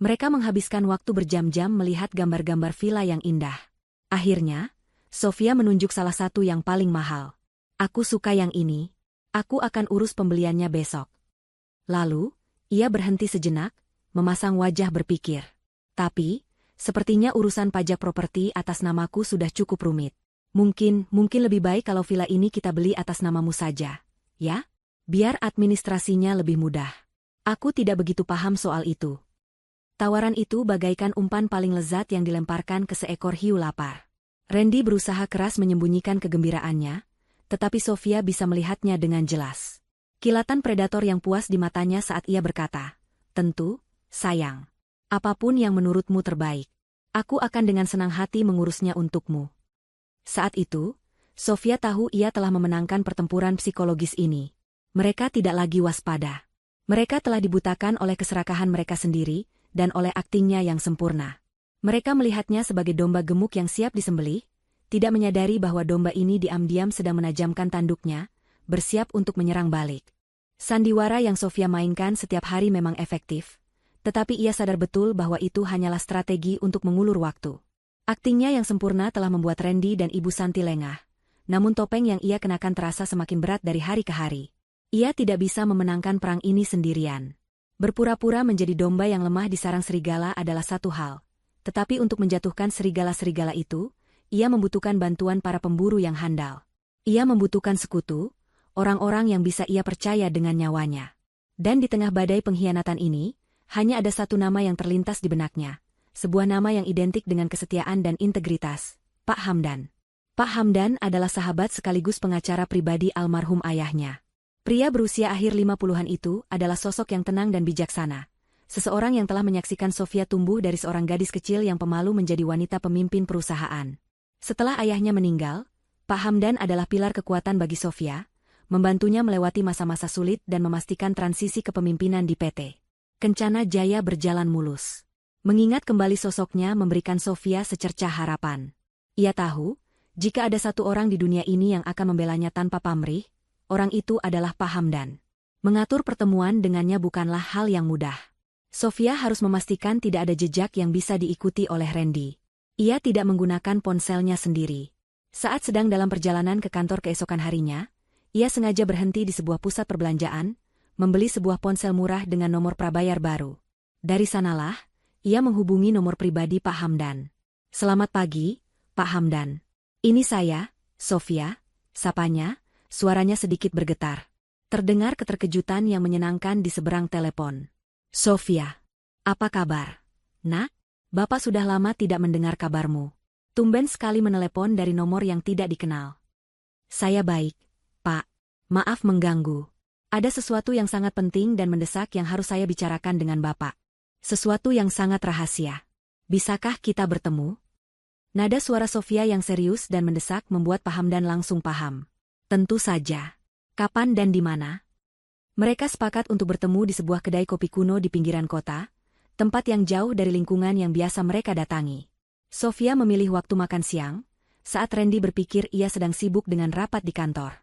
Mereka menghabiskan waktu berjam-jam melihat gambar-gambar villa yang indah. Akhirnya, Sofia menunjuk salah satu yang paling mahal. Aku suka yang ini. Aku akan urus pembeliannya besok. Lalu, ia berhenti sejenak, memasang wajah berpikir. Tapi, sepertinya urusan pajak properti atas namaku sudah cukup rumit. Mungkin lebih baik kalau villa ini kita beli atas namamu saja, ya? Biar administrasinya lebih mudah. Aku tidak begitu paham soal itu. Tawaran itu bagaikan umpan paling lezat yang dilemparkan ke seekor hiu lapar. Randy berusaha keras menyembunyikan kegembiraannya, tetapi Sofia bisa melihatnya dengan jelas. Kilatan predator yang puas di matanya saat ia berkata, "Tentu, sayang. Apapun yang menurutmu terbaik, aku akan dengan senang hati mengurusnya untukmu." Saat itu, Sofia tahu ia telah memenangkan pertempuran psikologis ini. Mereka tidak lagi waspada. Mereka telah dibutakan oleh keserakahan mereka sendiri, dan oleh aktingnya yang sempurna. Mereka melihatnya sebagai domba gemuk yang siap disembelih, tidak menyadari bahwa domba ini diam-diam sedang menajamkan tanduknya, bersiap untuk menyerang balik. Sandiwara yang Sofia mainkan setiap hari memang efektif, tetapi ia sadar betul bahwa itu hanyalah strategi untuk mengulur waktu. Aktingnya yang sempurna telah membuat Randy dan Ibu Santi lengah, namun topeng yang ia kenakan terasa semakin berat dari hari ke hari. Ia tidak bisa memenangkan perang ini sendirian. Berpura-pura menjadi domba yang lemah di sarang serigala adalah satu hal, tetapi untuk menjatuhkan serigala-serigala itu, ia membutuhkan bantuan para pemburu yang handal. Ia membutuhkan sekutu, orang-orang yang bisa ia percaya dengan nyawanya. Dan di tengah badai pengkhianatan ini, hanya ada satu nama yang terlintas di benaknya, sebuah nama yang identik dengan kesetiaan dan integritas, Pak Hamdan. Pak Hamdan adalah sahabat sekaligus pengacara pribadi almarhum ayahnya. Pria berusia akhir 50-an itu adalah sosok yang tenang dan bijaksana. Seseorang yang telah menyaksikan Sofia tumbuh dari seorang gadis kecil yang pemalu menjadi wanita pemimpin perusahaan. Setelah ayahnya meninggal, Pak Hamdan adalah pilar kekuatan bagi Sofia, membantunya melewati masa-masa sulit dan memastikan transisi kepemimpinan di PT Kencana Jaya berjalan mulus. Mengingat kembali sosoknya memberikan Sofia secercah harapan. Ia tahu, jika ada satu orang di dunia ini yang akan membelanya tanpa pamrih, orang itu adalah Pak Hamdan. Mengatur pertemuan dengannya bukanlah hal yang mudah. Sofia harus memastikan tidak ada jejak yang bisa diikuti oleh Randy. Ia tidak menggunakan ponselnya sendiri. Saat sedang dalam perjalanan ke kantor keesokan harinya, ia sengaja berhenti di sebuah pusat perbelanjaan, membeli sebuah ponsel murah dengan nomor prabayar baru. Dari sanalah, ia menghubungi nomor pribadi Pak Hamdan. "Selamat pagi, Pak Hamdan. Ini saya, Sofia," sapanya. Suaranya sedikit bergetar. Terdengar keterkejutan yang menyenangkan di seberang telepon. "Sofia, apa kabar? Nak, Bapak sudah lama tidak mendengar kabarmu. Tumben sekali menelepon dari nomor yang tidak dikenal." "Saya baik, Pak. Maaf mengganggu. Ada sesuatu yang sangat penting dan mendesak yang harus saya bicarakan dengan Bapak. Sesuatu yang sangat rahasia. Bisakah kita bertemu?" Nada suara Sofia yang serius dan mendesak membuat Pak Hamdan langsung paham. "Tentu saja. Kapan dan di mana?" Mereka sepakat untuk bertemu di sebuah kedai kopi kuno di pinggiran kota, tempat yang jauh dari lingkungan yang biasa mereka datangi. Sofia memilih waktu makan siang, saat Randy berpikir ia sedang sibuk dengan rapat di kantor.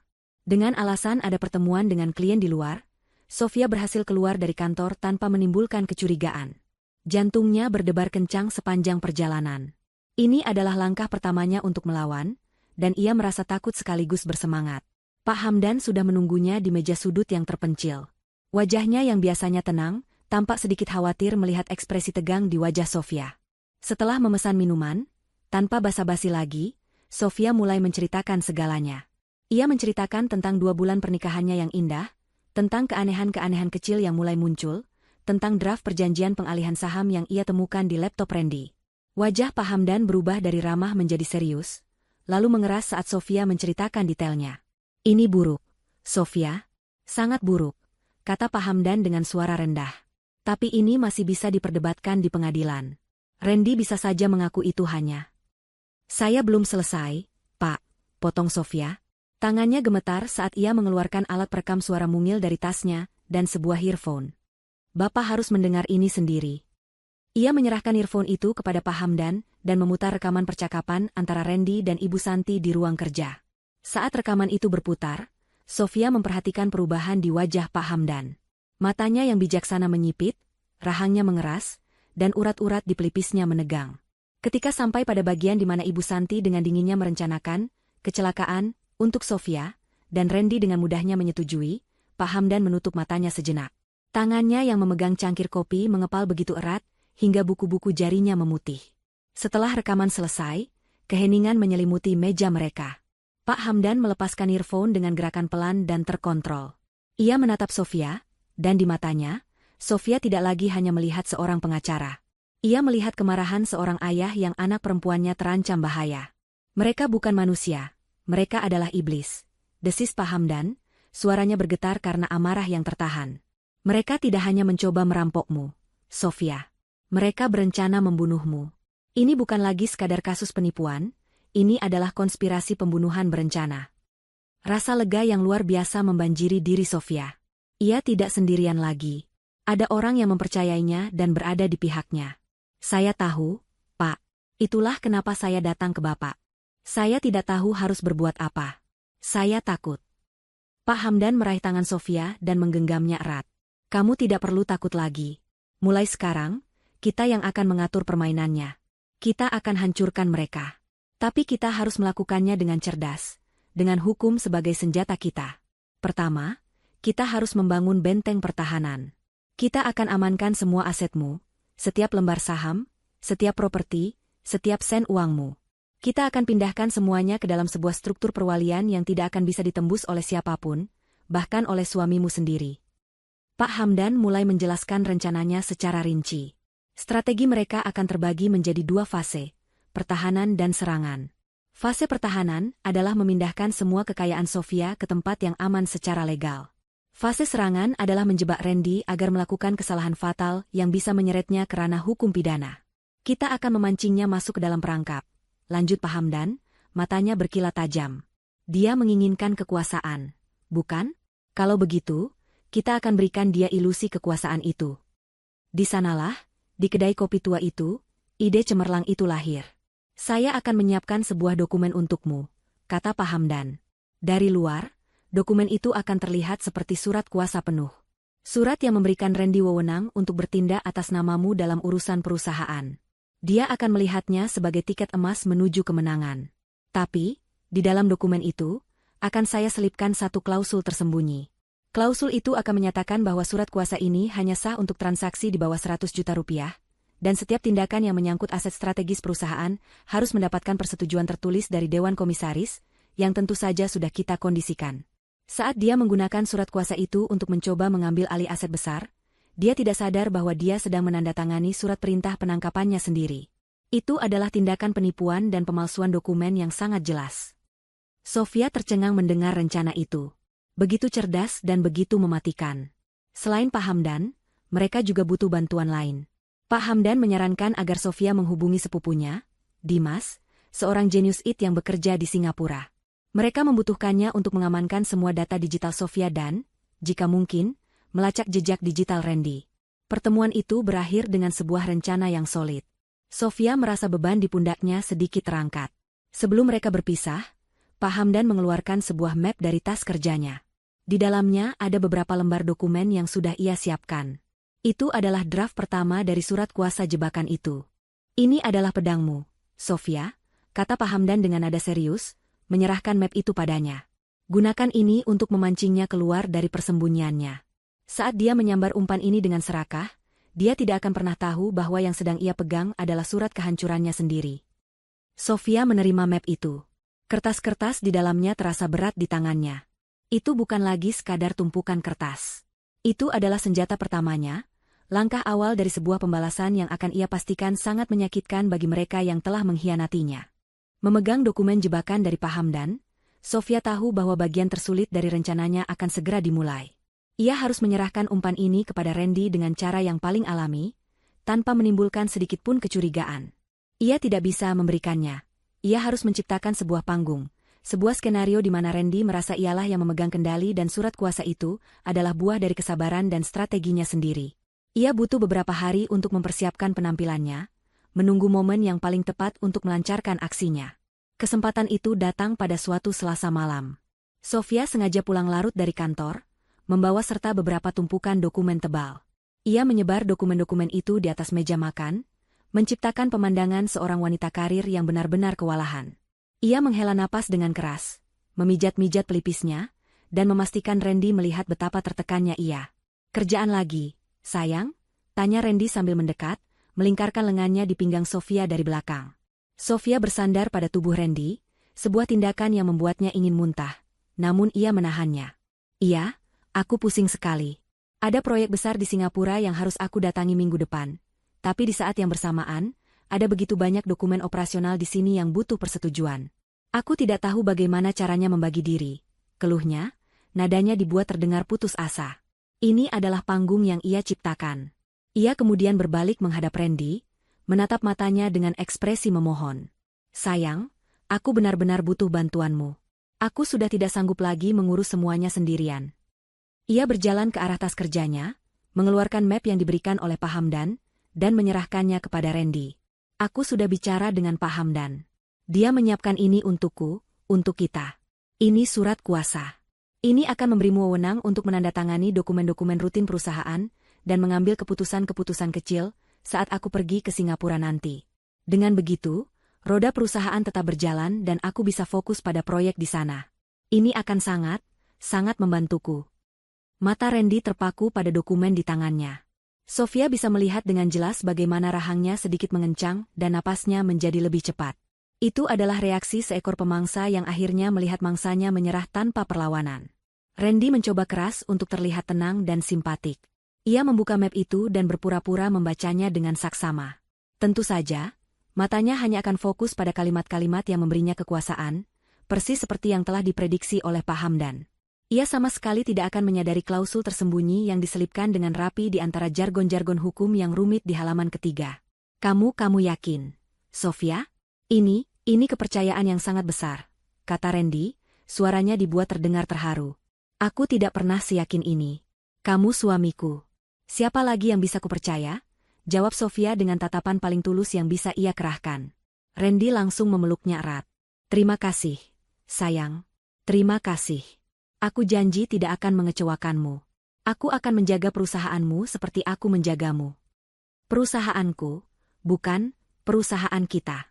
Dengan alasan ada pertemuan dengan klien di luar, Sofia berhasil keluar dari kantor tanpa menimbulkan kecurigaan. Jantungnya berdebar kencang sepanjang perjalanan. Ini adalah langkah pertamanya untuk melawan, dan ia merasa takut sekaligus bersemangat. Pak Hamdan sudah menunggunya di meja sudut yang terpencil. Wajahnya yang biasanya tenang, tampak sedikit khawatir melihat ekspresi tegang di wajah Sofia. Setelah memesan minuman, tanpa basa-basi lagi, Sofia mulai menceritakan segalanya. Ia menceritakan tentang 2 bulan pernikahannya yang indah, tentang keanehan-keanehan kecil yang mulai muncul, tentang draft perjanjian pengalihan saham yang ia temukan di laptop Randy. Wajah Pak Hamdan berubah dari ramah menjadi serius, lalu mengeras saat Sofia menceritakan detailnya. "Ini buruk, Sofia. Sangat buruk," kata Pak Hamdan dengan suara rendah. "Tapi ini masih bisa diperdebatkan di pengadilan. Randy bisa saja mengaku itu hanya." "Saya belum selesai, Pak," potong Sofia. Tangannya gemetar saat ia mengeluarkan alat perekam suara mungil dari tasnya dan sebuah earphone. "Bapak harus mendengar ini sendiri." Ia menyerahkan earphone itu kepada Pak Hamdan dan memutar rekaman percakapan antara Randy dan Ibu Santi di ruang kerja. Saat rekaman itu berputar, Sofia memperhatikan perubahan di wajah Pak Hamdan. Matanya yang bijaksana menyipit, rahangnya mengeras, dan urat-urat di pelipisnya menegang. Ketika sampai pada bagian di mana Ibu Santi dengan dinginnya merencanakan kecelakaan untuk Sofia, dan Randy dengan mudahnya menyetujui, Pak Hamdan menutup matanya sejenak. Tangannya yang memegang cangkir kopi mengepal begitu erat, hingga buku-buku jarinya memutih. Setelah rekaman selesai, keheningan menyelimuti meja mereka. Pak Hamdan melepaskan earphone dengan gerakan pelan dan terkontrol. Ia menatap Sofia, dan di matanya, Sofia tidak lagi hanya melihat seorang pengacara. Ia melihat kemarahan seorang ayah yang anak perempuannya terancam bahaya. Mereka bukan manusia, mereka adalah iblis. Desis Pak Hamdan, suaranya bergetar karena amarah yang tertahan. Mereka tidak hanya mencoba merampokmu, Sofia. Mereka berencana membunuhmu. Ini bukan lagi sekadar kasus penipuan, ini adalah konspirasi pembunuhan berencana. Rasa lega yang luar biasa membanjiri diri Sofia. Ia tidak sendirian lagi. Ada orang yang mempercayainya dan berada di pihaknya. Saya tahu, Pak. Itulah kenapa saya datang ke Bapak. Saya tidak tahu harus berbuat apa. Saya takut. Pak Hamdan meraih tangan Sofia dan menggenggamnya erat. Kamu tidak perlu takut lagi. Mulai sekarang, kita yang akan mengatur permainannya. Kita akan hancurkan mereka. Tapi kita harus melakukannya dengan cerdas, dengan hukum sebagai senjata kita. Pertama, kita harus membangun benteng pertahanan. Kita akan amankan semua asetmu, setiap lembar saham, setiap properti, setiap sen uangmu. Kita akan pindahkan semuanya ke dalam sebuah struktur perwalian yang tidak akan bisa ditembus oleh siapapun, bahkan oleh suamimu sendiri. Pak Hamdan mulai menjelaskan rencananya secara rinci. Strategi mereka akan terbagi menjadi dua fase, pertahanan dan serangan. Fase pertahanan adalah memindahkan semua kekayaan Sofia ke tempat yang aman secara legal. Fase serangan adalah menjebak Randy agar melakukan kesalahan fatal yang bisa menyeretnya ke ranah hukum pidana. Kita akan memancingnya masuk ke dalam perangkap. Lanjut Pak Hamdan, matanya berkilat tajam. Dia menginginkan kekuasaan, bukan? Kalau begitu, kita akan berikan dia ilusi kekuasaan itu. Di sanalah, di kedai kopi tua itu, ide cemerlang itu lahir. Saya akan menyiapkan sebuah dokumen untukmu, kata Pak Hamdan. Dari luar, dokumen itu akan terlihat seperti surat kuasa penuh. Surat yang memberikan Randy wewenang untuk bertindak atas namamu dalam urusan perusahaan. Dia akan melihatnya sebagai tiket emas menuju kemenangan. Tapi, di dalam dokumen itu, akan saya selipkan satu klausul tersembunyi. Klausul itu akan menyatakan bahwa surat kuasa ini hanya sah untuk transaksi di bawah 100 juta rupiah, dan setiap tindakan yang menyangkut aset strategis perusahaan harus mendapatkan persetujuan tertulis dari Dewan Komisaris, yang tentu saja sudah kita kondisikan. Saat dia menggunakan surat kuasa itu untuk mencoba mengambil alih aset besar, dia tidak sadar bahwa dia sedang menandatangani surat perintah penangkapannya sendiri. Itu adalah tindakan penipuan dan pemalsuan dokumen yang sangat jelas. Sofia tercengang mendengar rencana itu. Begitu cerdas dan begitu mematikan. Selain Pak Hamdan, mereka juga butuh bantuan lain. Pak Hamdan menyarankan agar Sofia menghubungi sepupunya, Dimas, seorang jenius IT yang bekerja di Singapura. Mereka membutuhkannya untuk mengamankan semua data digital Sofia dan, jika mungkin, melacak jejak digital Randy. Pertemuan itu berakhir dengan sebuah rencana yang solid. Sofia merasa beban di pundaknya sedikit terangkat. Sebelum mereka berpisah, Pak Hamdan mengeluarkan sebuah map dari tas kerjanya. Di dalamnya ada beberapa lembar dokumen yang sudah ia siapkan. Itu adalah draft pertama dari surat kuasa jebakan itu. Ini adalah pedangmu, Sofia, kata Pak Hamdan dengan nada serius, menyerahkan map itu padanya. Gunakan ini untuk memancingnya keluar dari persembunyiannya. Saat dia menyambar umpan ini dengan serakah, dia tidak akan pernah tahu bahwa yang sedang ia pegang adalah surat kehancurannya sendiri. Sofia menerima map itu. Kertas-kertas di dalamnya terasa berat di tangannya. Itu bukan lagi sekadar tumpukan kertas. Itu adalah senjata pertamanya, langkah awal dari sebuah pembalasan yang akan ia pastikan sangat menyakitkan bagi mereka yang telah mengkhianatinya. Memegang dokumen jebakan dari Pak Hamdan, Sofia tahu bahwa bagian tersulit dari rencananya akan segera dimulai. Ia harus menyerahkan umpan ini kepada Randy dengan cara yang paling alami, tanpa menimbulkan sedikitpun kecurigaan. Ia tidak bisa memberikannya. Ia harus menciptakan sebuah panggung. Sebuah skenario di mana Randy merasa ialah yang memegang kendali dan surat kuasa itu adalah buah dari kesabaran dan strateginya sendiri. Ia butuh beberapa hari untuk mempersiapkan penampilannya, menunggu momen yang paling tepat untuk melancarkan aksinya. Kesempatan itu datang pada suatu Selasa malam. Sofia sengaja pulang larut dari kantor, membawa serta beberapa tumpukan dokumen tebal. Ia menyebar dokumen-dokumen itu di atas meja makan, menciptakan pemandangan seorang wanita karir yang benar-benar kewalahan. Ia menghela napas dengan keras, memijat-mijat pelipisnya, dan memastikan Randy melihat betapa tertekannya ia. Kerjaan lagi, sayang? Tanya Randy sambil mendekat, melingkarkan lengannya di pinggang Sofia dari belakang. Sofia bersandar pada tubuh Randy, sebuah tindakan yang membuatnya ingin muntah, namun ia menahannya. Iya, aku pusing sekali. Ada proyek besar di Singapura yang harus aku datangi minggu depan. Tapi di saat yang bersamaan, ada begitu banyak dokumen operasional di sini yang butuh persetujuan. Aku tidak tahu bagaimana caranya membagi diri. Keluhnya, nadanya dibuat terdengar putus asa. Ini adalah panggung yang ia ciptakan. Ia kemudian berbalik menghadap Randy, menatap matanya dengan ekspresi memohon. Sayang, aku benar-benar butuh bantuanmu. Aku sudah tidak sanggup lagi mengurus semuanya sendirian. Ia berjalan ke arah tas kerjanya, mengeluarkan map yang diberikan oleh Pak Hamdan, dan menyerahkannya kepada Randy. Aku sudah bicara dengan Pak Hamdan. Dia menyiapkan ini untukku, untuk kita. Ini surat kuasa. Ini akan memberimu wewenang untuk menandatangani dokumen-dokumen rutin perusahaan dan mengambil keputusan-keputusan kecil saat aku pergi ke Singapura nanti. Dengan begitu, roda perusahaan tetap berjalan dan aku bisa fokus pada proyek di sana. Ini akan sangat membantuku. Mata Randy terpaku pada dokumen di tangannya. Sofia bisa melihat dengan jelas bagaimana rahangnya sedikit mengencang dan napasnya menjadi lebih cepat. Itu adalah reaksi seekor pemangsa yang akhirnya melihat mangsanya menyerah tanpa perlawanan. Randy mencoba keras untuk terlihat tenang dan simpatik. Ia membuka map itu dan berpura-pura membacanya dengan saksama. Tentu saja, matanya hanya akan fokus pada kalimat-kalimat yang memberinya kekuasaan, persis seperti yang telah diprediksi oleh Pak Hamdan. Ia sama sekali tidak akan menyadari klausul tersembunyi yang diselipkan dengan rapi di antara jargon-jargon hukum yang rumit di halaman ketiga. Kamu yakin, Sofia? Ini kepercayaan yang sangat besar, kata Randy, suaranya dibuat terdengar terharu. Aku tidak pernah seyakin ini. Kamu suamiku. Siapa lagi yang bisa kupercaya? Jawab Sofia dengan tatapan paling tulus yang bisa ia kerahkan. Randy langsung memeluknya erat. Terima kasih, sayang. Terima kasih. Aku janji tidak akan mengecewakanmu. Aku akan menjaga perusahaanmu seperti aku menjagamu. Perusahaanku, bukan perusahaan kita.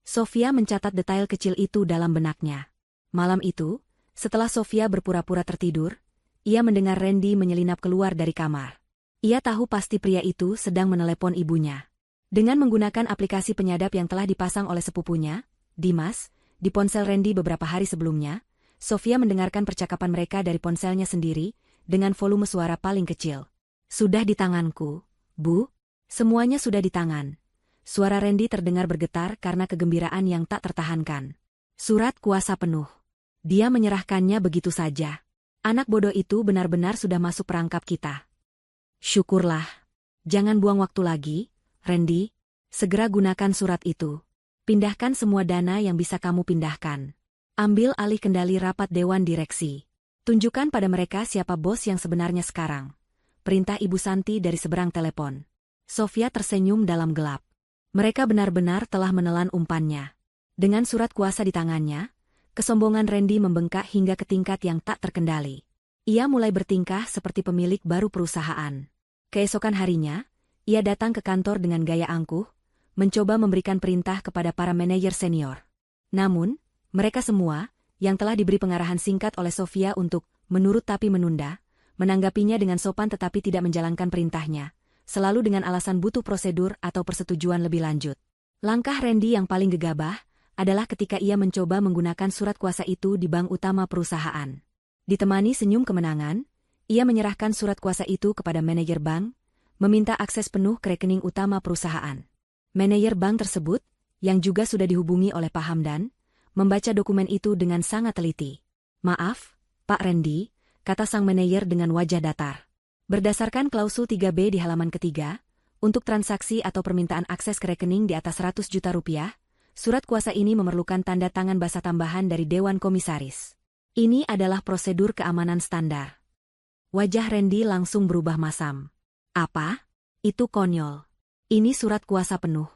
Sofia mencatat detail kecil itu dalam benaknya. Malam itu, setelah Sofia berpura-pura tertidur, ia mendengar Randy menyelinap keluar dari kamar. Ia tahu pasti pria itu sedang menelepon ibunya. Dengan menggunakan aplikasi penyadap yang telah dipasang oleh sepupunya, Dimas, di ponsel Randy beberapa hari sebelumnya, Sofia mendengarkan percakapan mereka dari ponselnya sendiri, dengan volume suara paling kecil. Sudah di tanganku, Bu. Semuanya sudah di tangan. Suara Randy terdengar bergetar karena kegembiraan yang tak tertahankan. Surat kuasa penuh. Dia menyerahkannya begitu saja. Anak bodoh itu benar-benar sudah masuk perangkap kita. Syukurlah. Jangan buang waktu lagi, Randy. Segera gunakan surat itu. Pindahkan semua dana yang bisa kamu pindahkan. Ambil alih kendali rapat Dewan Direksi. Tunjukkan pada mereka siapa bos yang sebenarnya sekarang. Perintah Ibu Santi dari seberang telepon. Sofia tersenyum dalam gelap. Mereka benar-benar telah menelan umpannya. Dengan surat kuasa di tangannya, kesombongan Randy membengkak hingga ke tingkat yang tak terkendali. Ia mulai bertingkah seperti pemilik baru perusahaan. Keesokan harinya, ia datang ke kantor dengan gaya angkuh, mencoba memberikan perintah kepada para manajer senior. Namun, mereka semua, yang telah diberi pengarahan singkat oleh Sofia untuk menurut tapi menunda, menanggapinya dengan sopan tetapi tidak menjalankan perintahnya, selalu dengan alasan butuh prosedur atau persetujuan lebih lanjut. Langkah Randy yang paling gegabah adalah ketika ia mencoba menggunakan surat kuasa itu di bank utama perusahaan. Ditemani senyum kemenangan, ia menyerahkan surat kuasa itu kepada manajer bank, meminta akses penuh ke rekening utama perusahaan. Manajer bank tersebut, yang juga sudah dihubungi oleh Pak Hamdan, membaca dokumen itu dengan sangat teliti. Maaf, Pak Randy, kata sang manajer dengan wajah datar. Berdasarkan klausul 3B di halaman ketiga, untuk transaksi atau permintaan akses ke rekening di atas 100 juta rupiah, surat kuasa ini memerlukan tanda tangan basah tambahan dari Dewan Komisaris. Ini adalah prosedur keamanan standar. Wajah Randy langsung berubah masam. Apa? Itu konyol. Ini surat kuasa penuh.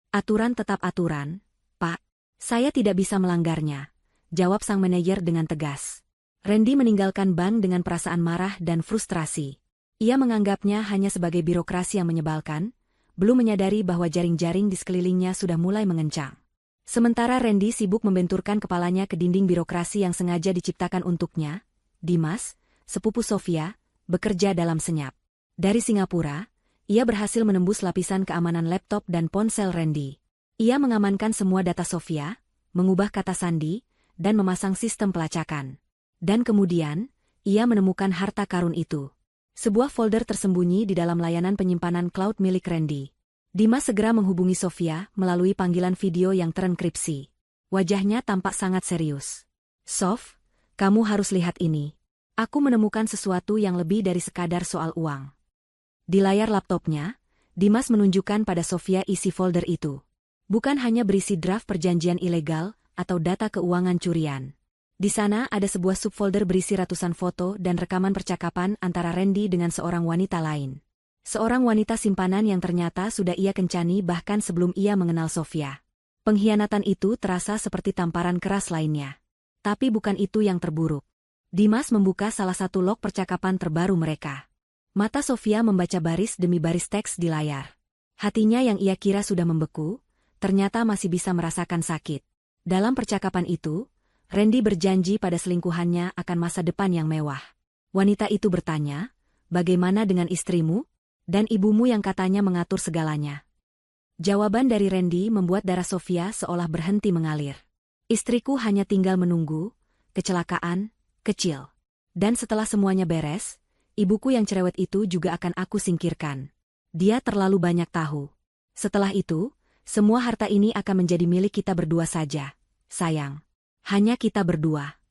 Aturan tetap aturan, Pak. Saya tidak bisa melanggarnya, jawab sang manajer dengan tegas. Randy meninggalkan bank dengan perasaan marah dan frustrasi. Ia menganggapnya hanya sebagai birokrasi yang menyebalkan, belum menyadari bahwa jaring-jaring di sekelilingnya sudah mulai mengencang. Sementara Randy sibuk membenturkan kepalanya ke dinding birokrasi yang sengaja diciptakan untuknya, Dimas, sepupu Sofia, bekerja dalam senyap. Dari Singapura, ia berhasil menembus lapisan keamanan laptop dan ponsel Randy. Ia mengamankan semua data Sofia, mengubah kata sandi, dan memasang sistem pelacakan. Dan kemudian, ia menemukan harta karun itu. Sebuah folder tersembunyi di dalam layanan penyimpanan cloud milik Randy. Dimas segera menghubungi Sofia melalui panggilan video yang terenkripsi. Wajahnya tampak sangat serius. "Sof, kamu harus lihat ini. Aku menemukan sesuatu yang lebih dari sekadar soal uang." Di layar laptopnya, Dimas menunjukkan pada Sofia isi folder itu. Bukan hanya berisi draft perjanjian ilegal atau data keuangan curian. Di sana ada sebuah subfolder berisi ratusan foto dan rekaman percakapan antara Randy dengan seorang wanita lain. Seorang wanita simpanan yang ternyata sudah ia kencani bahkan sebelum ia mengenal Sofia. Pengkhianatan itu terasa seperti tamparan keras lainnya. Tapi bukan itu yang terburuk. Dimas membuka salah satu log percakapan terbaru mereka. Mata Sofia membaca baris demi baris teks di layar. Hatinya yang ia kira sudah membeku, ternyata masih bisa merasakan sakit. Dalam percakapan itu, Randy berjanji pada selingkuhannya akan masa depan yang mewah. Wanita itu bertanya, "Bagaimana dengan istrimu? Dan ibumu yang katanya mengatur segalanya?" Jawaban dari Randy membuat darah Sofia seolah berhenti mengalir. "Istriku hanya tinggal menunggu, kecelakaan, kecil. Dan setelah semuanya beres, ibuku yang cerewet itu juga akan aku singkirkan. Dia terlalu banyak tahu. Setelah itu, semua harta ini akan menjadi milik kita berdua saja, sayang. Hanya kita berdua."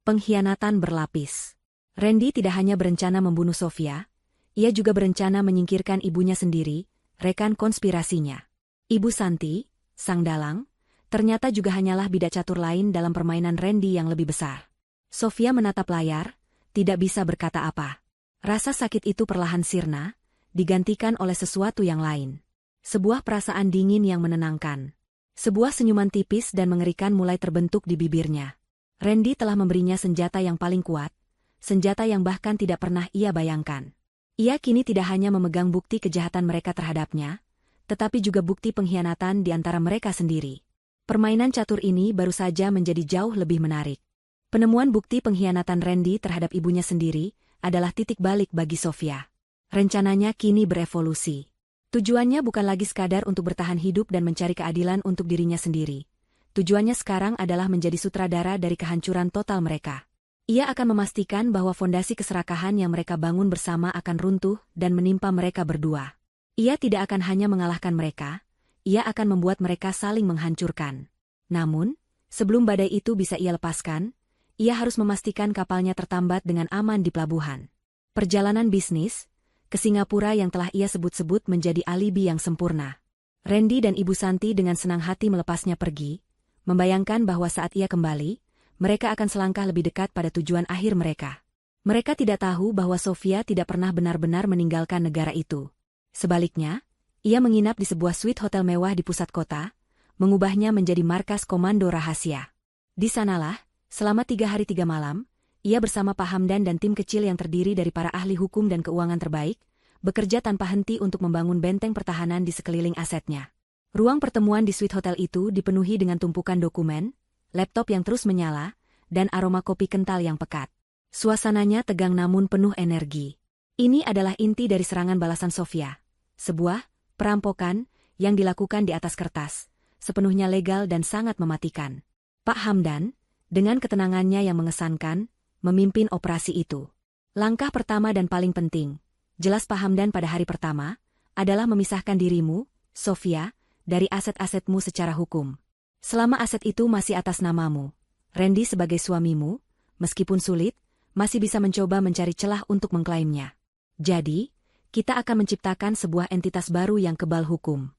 Pengkhianatan berlapis. Randy tidak hanya berencana membunuh Sofia, ia juga berencana menyingkirkan ibunya sendiri, rekan konspirasinya. Ibu Santi, sang dalang, ternyata juga hanyalah bidak catur lain dalam permainan Randy yang lebih besar. Sofia menatap layar, tidak bisa berkata apa. Rasa sakit itu perlahan sirna, digantikan oleh sesuatu yang lain. Sebuah perasaan dingin yang menenangkan. Sebuah senyuman tipis dan mengerikan mulai terbentuk di bibirnya. Randy telah memberinya senjata yang paling kuat, senjata yang bahkan tidak pernah ia bayangkan. Ia kini tidak hanya memegang bukti kejahatan mereka terhadapnya, tetapi juga bukti pengkhianatan di antara mereka sendiri. Permainan catur ini baru saja menjadi jauh lebih menarik. Penemuan bukti pengkhianatan Randy terhadap ibunya sendiri adalah titik balik bagi Sofia. Rencananya kini berevolusi. Tujuannya bukan lagi sekadar untuk bertahan hidup dan mencari keadilan untuk dirinya sendiri. Tujuannya sekarang adalah menjadi sutradara dari kehancuran total mereka. Ia akan memastikan bahwa fondasi keserakahan yang mereka bangun bersama akan runtuh dan menimpa mereka berdua. Ia tidak akan hanya mengalahkan mereka, ia akan membuat mereka saling menghancurkan. Namun, sebelum badai itu bisa ia lepaskan, ia harus memastikan kapalnya tertambat dengan aman di pelabuhan. Perjalanan bisnis ke Singapura yang telah ia sebut-sebut menjadi alibi yang sempurna. Randy dan Ibu Santi dengan senang hati melepasnya pergi, membayangkan bahwa saat ia kembali, mereka akan selangkah lebih dekat pada tujuan akhir mereka. Mereka tidak tahu bahwa Sofia tidak pernah benar-benar meninggalkan negara itu. Sebaliknya, ia menginap di sebuah suite hotel mewah di pusat kota, mengubahnya menjadi markas komando rahasia. Di sanalah, selama 3 hari 3 malam, ia bersama Pak Hamdan dan tim kecil yang terdiri dari para ahli hukum dan keuangan terbaik, bekerja tanpa henti untuk membangun benteng pertahanan di sekeliling asetnya. Ruang pertemuan di suite hotel itu dipenuhi dengan tumpukan dokumen, laptop yang terus menyala, dan aroma kopi kental yang pekat. Suasananya tegang namun penuh energi. Ini adalah inti dari serangan balasan Sofia. Sebuah perampokan yang dilakukan di atas kertas, sepenuhnya legal dan sangat mematikan. Pak Hamdan, dengan ketenangannya yang mengesankan, memimpin operasi itu. Langkah pertama dan paling penting, jelas Pak Hamdan pada hari pertama, adalah memisahkan dirimu, Sofia, dari aset-asetmu secara hukum. Selama aset itu masih atas namamu, Randy sebagai suamimu, meskipun sulit, masih bisa mencoba mencari celah untuk mengklaimnya. Jadi, kita akan menciptakan sebuah entitas baru yang kebal hukum.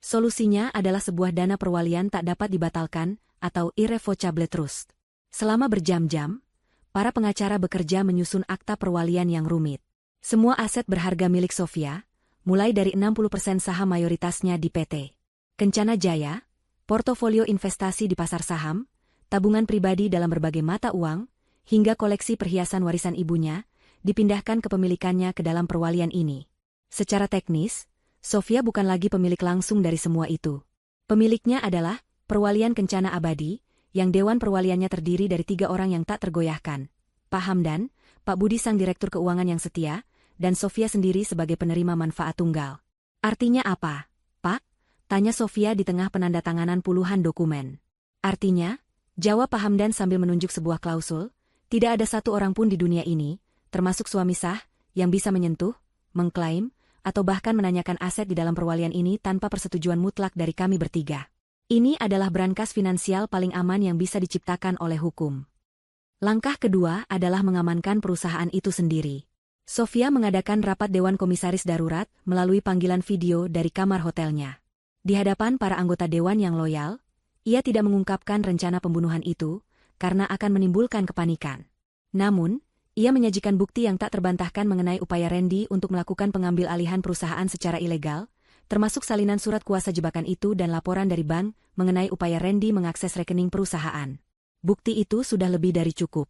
Solusinya adalah sebuah dana perwalian tak dapat dibatalkan atau irrevocable trust. Selama berjam-jam, para pengacara bekerja menyusun akta perwalian yang rumit. Semua aset berharga milik Sofia, mulai dari 60% saham mayoritasnya di PT Kencana Jaya, portofolio investasi di pasar saham, tabungan pribadi dalam berbagai mata uang, hingga koleksi perhiasan warisan ibunya, dipindahkan kepemilikannya ke dalam perwalian ini. Secara teknis, Sofia bukan lagi pemilik langsung dari semua itu. Pemiliknya adalah Perwalian Kencana Abadi, yang Dewan Perwaliannya terdiri dari 3 orang yang tak tergoyahkan, Pak Hamdan, Pak Budi sang Direktur Keuangan yang setia, dan Sofia sendiri sebagai penerima manfaat tunggal. Artinya apa, Pak? Tanya Sofia di tengah penandatanganan puluhan dokumen. Artinya, jawab Pak Hamdan sambil menunjuk sebuah klausul, tidak ada satu orang pun di dunia ini, termasuk suami sah, yang bisa menyentuh, mengklaim, atau bahkan menanyakan aset di dalam perwalian ini tanpa persetujuan mutlak dari kami bertiga. Ini adalah brankas finansial paling aman yang bisa diciptakan oleh hukum. Langkah kedua adalah mengamankan perusahaan itu sendiri. Sofia mengadakan rapat Dewan Komisaris Darurat melalui panggilan video dari kamar hotelnya. Di hadapan para anggota Dewan yang loyal, ia tidak mengungkapkan rencana pembunuhan itu, karena akan menimbulkan kepanikan. Namun, ia menyajikan bukti yang tak terbantahkan mengenai upaya Randy untuk melakukan pengambil alihan perusahaan secara ilegal, termasuk salinan surat kuasa jebakan itu dan laporan dari bank mengenai upaya Randy mengakses rekening perusahaan. Bukti itu sudah lebih dari cukup.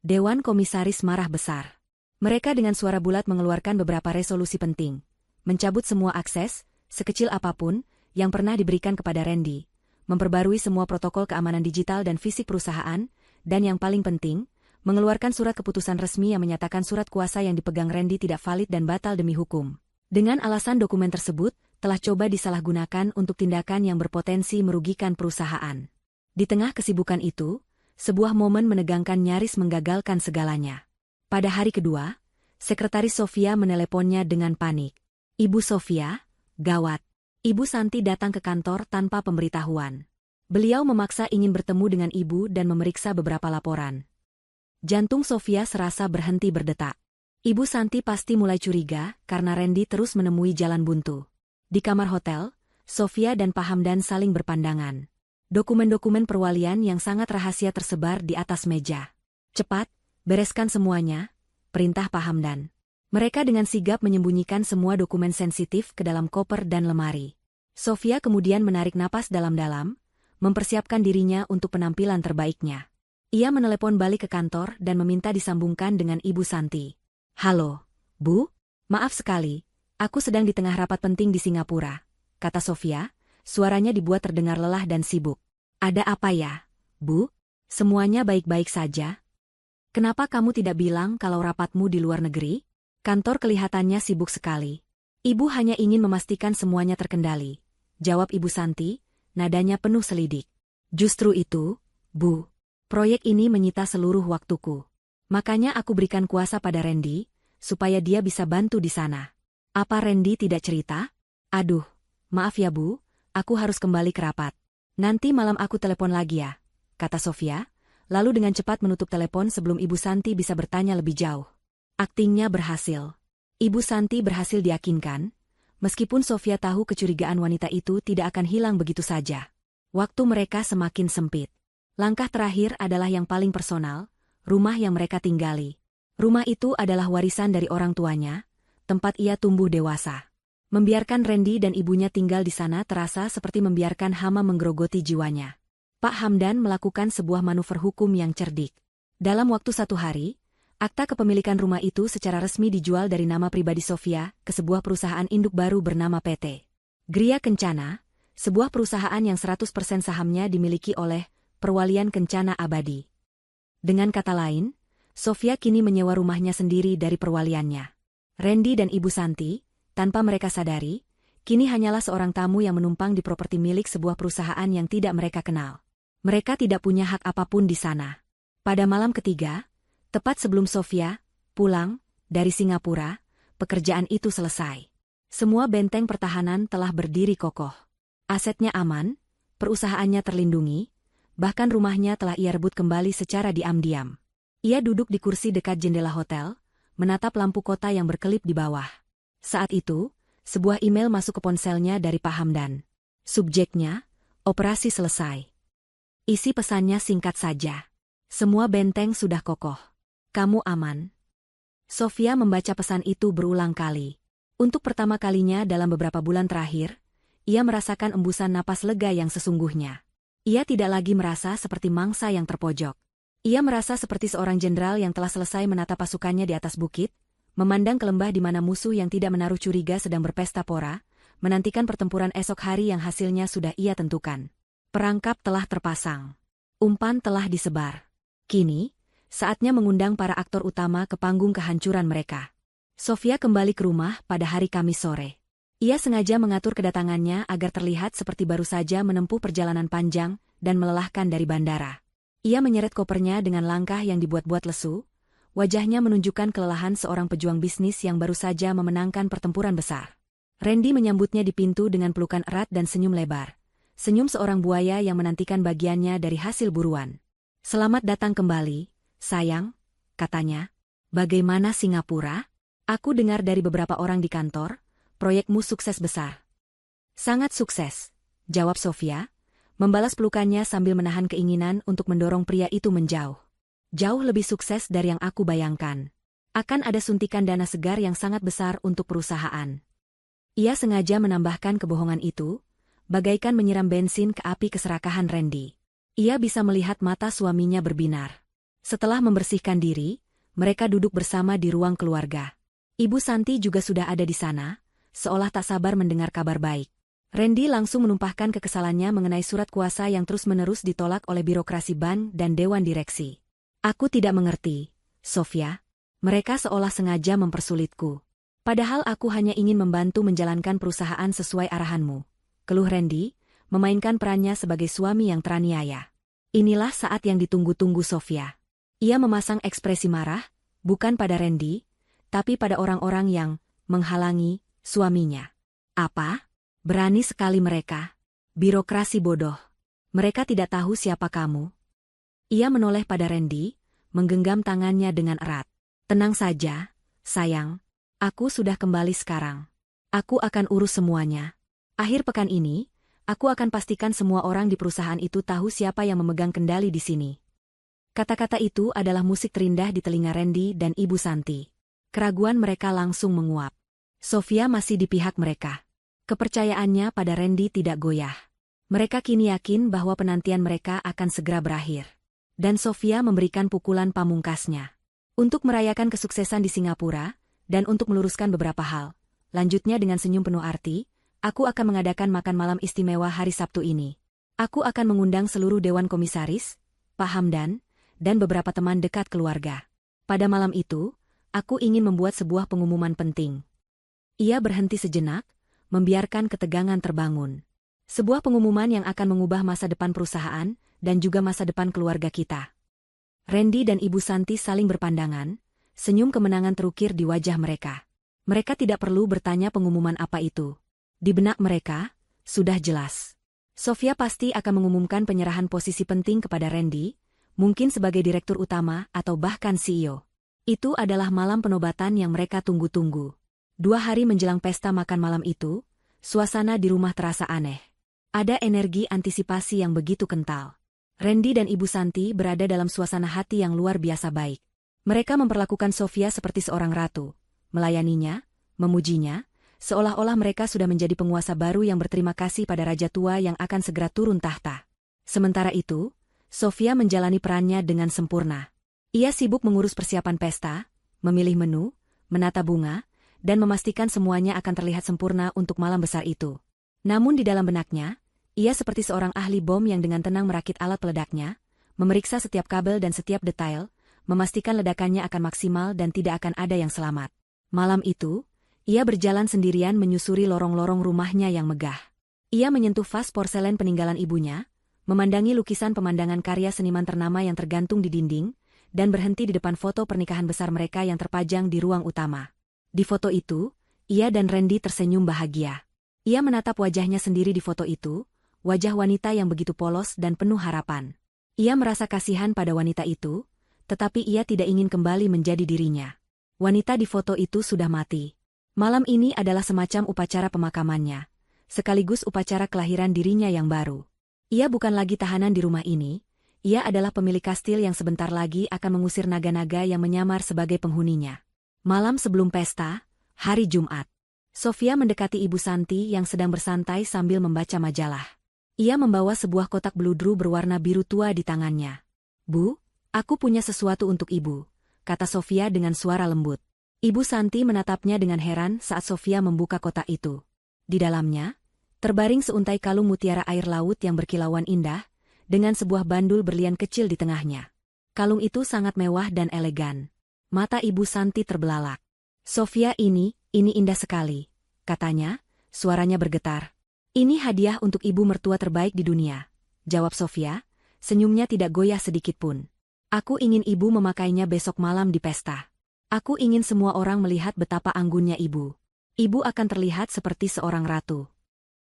Dewan Komisaris marah besar. Mereka dengan suara bulat mengeluarkan beberapa resolusi penting, mencabut semua akses, sekecil apapun, yang pernah diberikan kepada Randy, memperbarui semua protokol keamanan digital dan fisik perusahaan, dan yang paling penting, mengeluarkan surat keputusan resmi yang menyatakan surat kuasa yang dipegang Randy tidak valid dan batal demi hukum. Dengan alasan dokumen tersebut telah coba disalahgunakan untuk tindakan yang berpotensi merugikan perusahaan. Di tengah kesibukan itu, sebuah momen menegangkan nyaris menggagalkan segalanya. Pada hari kedua, Sekretaris Sofia meneleponnya dengan panik. Ibu Sofia, gawat. Ibu Santi datang ke kantor tanpa pemberitahuan. Beliau memaksa ingin bertemu dengan ibu dan memeriksa beberapa laporan. Jantung Sofia serasa berhenti berdetak. Ibu Santi pasti mulai curiga karena Randy terus menemui jalan buntu. Di kamar hotel, Sofia dan Pak Hamdan saling berpandangan. Dokumen-dokumen perwalian yang sangat rahasia tersebar di atas meja. Cepat, bereskan semuanya, perintah Pak Hamdan. Mereka dengan sigap menyembunyikan semua dokumen sensitif ke dalam koper dan lemari. Sofia kemudian menarik napas dalam-dalam, mempersiapkan dirinya untuk penampilan terbaiknya. Ia menelepon balik ke kantor dan meminta disambungkan dengan Ibu Santi. Halo, Bu? Maaf sekali, aku sedang di tengah rapat penting di Singapura, kata Sofia, suaranya dibuat terdengar lelah dan sibuk. Ada apa ya, Bu? Semuanya baik-baik saja? Kenapa kamu tidak bilang kalau rapatmu di luar negeri? Kantor kelihatannya sibuk sekali. Ibu hanya ingin memastikan semuanya terkendali, jawab Ibu Santi, nadanya penuh selidik. Justru itu, Bu. Proyek ini menyita seluruh waktuku. Makanya aku berikan kuasa pada Randy, supaya dia bisa bantu di sana. Apa Randy tidak cerita? Aduh, maaf ya Bu, aku harus kembali ke rapat. Nanti malam aku telepon lagi ya, kata Sofia, lalu dengan cepat menutup telepon sebelum Ibu Santi bisa bertanya lebih jauh. Aktingnya berhasil. Ibu Santi berhasil diyakinkan, meskipun Sofia tahu kecurigaan wanita itu tidak akan hilang begitu saja. Waktu mereka semakin sempit. Langkah terakhir adalah yang paling personal, rumah yang mereka tinggali. Rumah itu adalah warisan dari orang tuanya, tempat ia tumbuh dewasa. Membiarkan Randy dan ibunya tinggal di sana terasa seperti membiarkan hama menggerogoti jiwanya. Pak Hamdan melakukan sebuah manuver hukum yang cerdik. Dalam waktu 1 hari, akta kepemilikan rumah itu secara resmi dijual dari nama pribadi Sofia ke sebuah perusahaan induk baru bernama PT Gria Kencana, sebuah perusahaan yang 100% sahamnya dimiliki oleh Perwalian Kencana Abadi. Dengan kata lain, Sofia kini menyewa rumahnya sendiri dari perwaliannya. Randy dan Ibu Santi, tanpa mereka sadari, kini hanyalah seorang tamu yang menumpang di properti milik sebuah perusahaan yang tidak mereka kenal. Mereka tidak punya hak apapun di sana. Pada malam ketiga, tepat sebelum Sofia pulang dari Singapura, pekerjaan itu selesai. Semua benteng pertahanan telah berdiri kokoh. Asetnya aman, perusahaannya terlindungi, bahkan rumahnya telah ia rebut kembali secara diam-diam. Ia duduk di kursi dekat jendela hotel, menatap lampu kota yang berkelip di bawah. Saat itu, sebuah email masuk ke ponselnya dari Pak Hamdan. Subjeknya, operasi selesai. Isi pesannya singkat saja. Semua benteng sudah kokoh. Kamu aman. Sofia membaca pesan itu berulang kali. Untuk pertama kalinya dalam beberapa bulan terakhir, ia merasakan embusan napas lega yang sesungguhnya. Ia tidak lagi merasa seperti mangsa yang terpojok. Ia merasa seperti seorang jenderal yang telah selesai menata pasukannya di atas bukit, memandang ke lembah di mana musuh yang tidak menaruh curiga sedang berpesta pora, menantikan pertempuran esok hari yang hasilnya sudah ia tentukan. Perangkap telah terpasang. Umpan telah disebar. Kini, saatnya mengundang para aktor utama ke panggung kehancuran mereka. Sofia kembali ke rumah pada hari Kamis sore. Ia sengaja mengatur kedatangannya agar terlihat seperti baru saja menempuh perjalanan panjang dan melelahkan dari bandara. Ia menyeret kopernya dengan langkah yang dibuat-buat lesu, wajahnya menunjukkan kelelahan seorang pejuang bisnis yang baru saja memenangkan pertempuran besar. Randy menyambutnya di pintu dengan pelukan erat dan senyum lebar. Senyum seorang buaya yang menantikan bagiannya dari hasil buruan. "Selamat datang kembali, sayang," katanya. "Bagaimana Singapura? Aku dengar dari beberapa orang di kantor, proyekmu sukses besar." "Sangat sukses," jawab Sofia, membalas pelukannya sambil menahan keinginan untuk mendorong pria itu menjauh. "Jauh lebih sukses dari yang aku bayangkan. Akan ada suntikan dana segar yang sangat besar untuk perusahaan." Ia sengaja menambahkan kebohongan itu, bagaikan menyiram bensin ke api keserakahan Randy. Ia bisa melihat mata suaminya berbinar. Setelah membersihkan diri, mereka duduk bersama di ruang keluarga. Ibu Santi juga sudah ada di sana, seolah tak sabar mendengar kabar baik. Randy langsung menumpahkan kekesalannya mengenai surat kuasa yang terus-menerus ditolak oleh birokrasi bank dan dewan direksi. "Aku tidak mengerti, Sofia. Mereka seolah sengaja mempersulitku. Padahal aku hanya ingin membantu menjalankan perusahaan sesuai arahanmu," keluh Randy, memainkan perannya sebagai suami yang teraniaya. Inilah saat yang ditunggu-tunggu Sofia. Ia memasang ekspresi marah, bukan pada Randy, tapi pada orang-orang yang menghalangi suaminya. "Apa? Berani sekali mereka. Birokrasi bodoh. Mereka tidak tahu siapa kamu." Ia menoleh pada Randy, menggenggam tangannya dengan erat. "Tenang saja, sayang. Aku sudah kembali sekarang. Aku akan urus semuanya. Akhir pekan ini, aku akan pastikan semua orang di perusahaan itu tahu siapa yang memegang kendali di sini." Kata-kata itu adalah musik terindah di telinga Randy dan Ibu Santi. Keraguan mereka langsung menguap. Sofia masih di pihak mereka. Kepercayaannya pada Randy tidak goyah. Mereka kini yakin bahwa penantian mereka akan segera berakhir. Dan Sofia memberikan pukulan pamungkasnya. Untuk merayakan kesuksesan di Singapura, dan untuk meluruskan beberapa hal, lanjutnya dengan senyum penuh arti, "Aku akan mengadakan makan malam istimewa hari Sabtu ini. Aku akan mengundang seluruh dewan komisaris, Pak Hamdan, dan beberapa teman dekat keluarga. Pada malam itu, aku ingin membuat sebuah pengumuman penting." Ia berhenti sejenak, membiarkan ketegangan terbangun. "Sebuah pengumuman yang akan mengubah masa depan perusahaan, dan juga masa depan keluarga kita." Randy dan Ibu Santi saling berpandangan, senyum kemenangan terukir di wajah mereka. Mereka tidak perlu bertanya pengumuman apa itu. Di benak mereka, sudah jelas. Sofia pasti akan mengumumkan penyerahan posisi penting kepada Randy, mungkin sebagai direktur utama atau bahkan CEO. Itu adalah malam penobatan yang mereka tunggu-tunggu. 2 hari menjelang pesta makan malam itu, suasana di rumah terasa aneh. Ada energi antisipasi yang begitu kental. Randy dan Ibu Santi berada dalam suasana hati yang luar biasa baik. Mereka memperlakukan Sofia seperti seorang ratu, melayaninya, memujinya, seolah-olah mereka sudah menjadi penguasa baru yang berterima kasih pada raja tua yang akan segera turun tahta. Sementara itu, Sofia menjalani perannya dengan sempurna. Ia sibuk mengurus persiapan pesta, memilih menu, menata bunga, dan memastikan semuanya akan terlihat sempurna untuk malam besar itu. Namun di dalam benaknya, ia seperti seorang ahli bom yang dengan tenang merakit alat peledaknya, memeriksa setiap kabel dan setiap detail, memastikan ledakannya akan maksimal dan tidak akan ada yang selamat. Malam itu, ia berjalan sendirian menyusuri lorong-lorong rumahnya yang megah. Ia menyentuh vas porselen peninggalan ibunya, memandangi lukisan pemandangan karya seniman ternama yang tergantung di dinding, dan berhenti di depan foto pernikahan besar mereka yang terpajang di ruang utama. Di foto itu, ia dan Randy tersenyum bahagia. Ia menatap wajahnya sendiri di foto itu, wajah wanita yang begitu polos dan penuh harapan. Ia merasa kasihan pada wanita itu, tetapi ia tidak ingin kembali menjadi dirinya. Wanita di foto itu sudah mati. Malam ini adalah semacam upacara pemakamannya, sekaligus upacara kelahiran dirinya yang baru. Ia bukan lagi tahanan di rumah ini, ia adalah pemilik kastil yang sebentar lagi akan mengusir naga-naga yang menyamar sebagai penghuninya. Malam sebelum pesta, hari Jumat. Sofia mendekati Ibu Santi yang sedang bersantai sambil membaca majalah. Ia membawa sebuah kotak beludru berwarna biru tua di tangannya. "Bu, aku punya sesuatu untuk Ibu," kata Sofia dengan suara lembut. Ibu Santi menatapnya dengan heran saat Sofia membuka kotak itu. Di dalamnya, terbaring seuntai kalung mutiara air laut yang berkilauan indah, dengan sebuah bandul berlian kecil di tengahnya. Kalung itu sangat mewah dan elegan. Mata Ibu Santi terbelalak. "Sofia, ini indah sekali," katanya, suaranya bergetar. "Ini hadiah untuk ibu mertua terbaik di dunia," jawab Sofia, senyumnya tidak goyah sedikitpun. Aku ingin ibu memakainya besok malam di pesta. Aku ingin semua orang melihat betapa anggunnya ibu. Ibu akan terlihat seperti seorang ratu.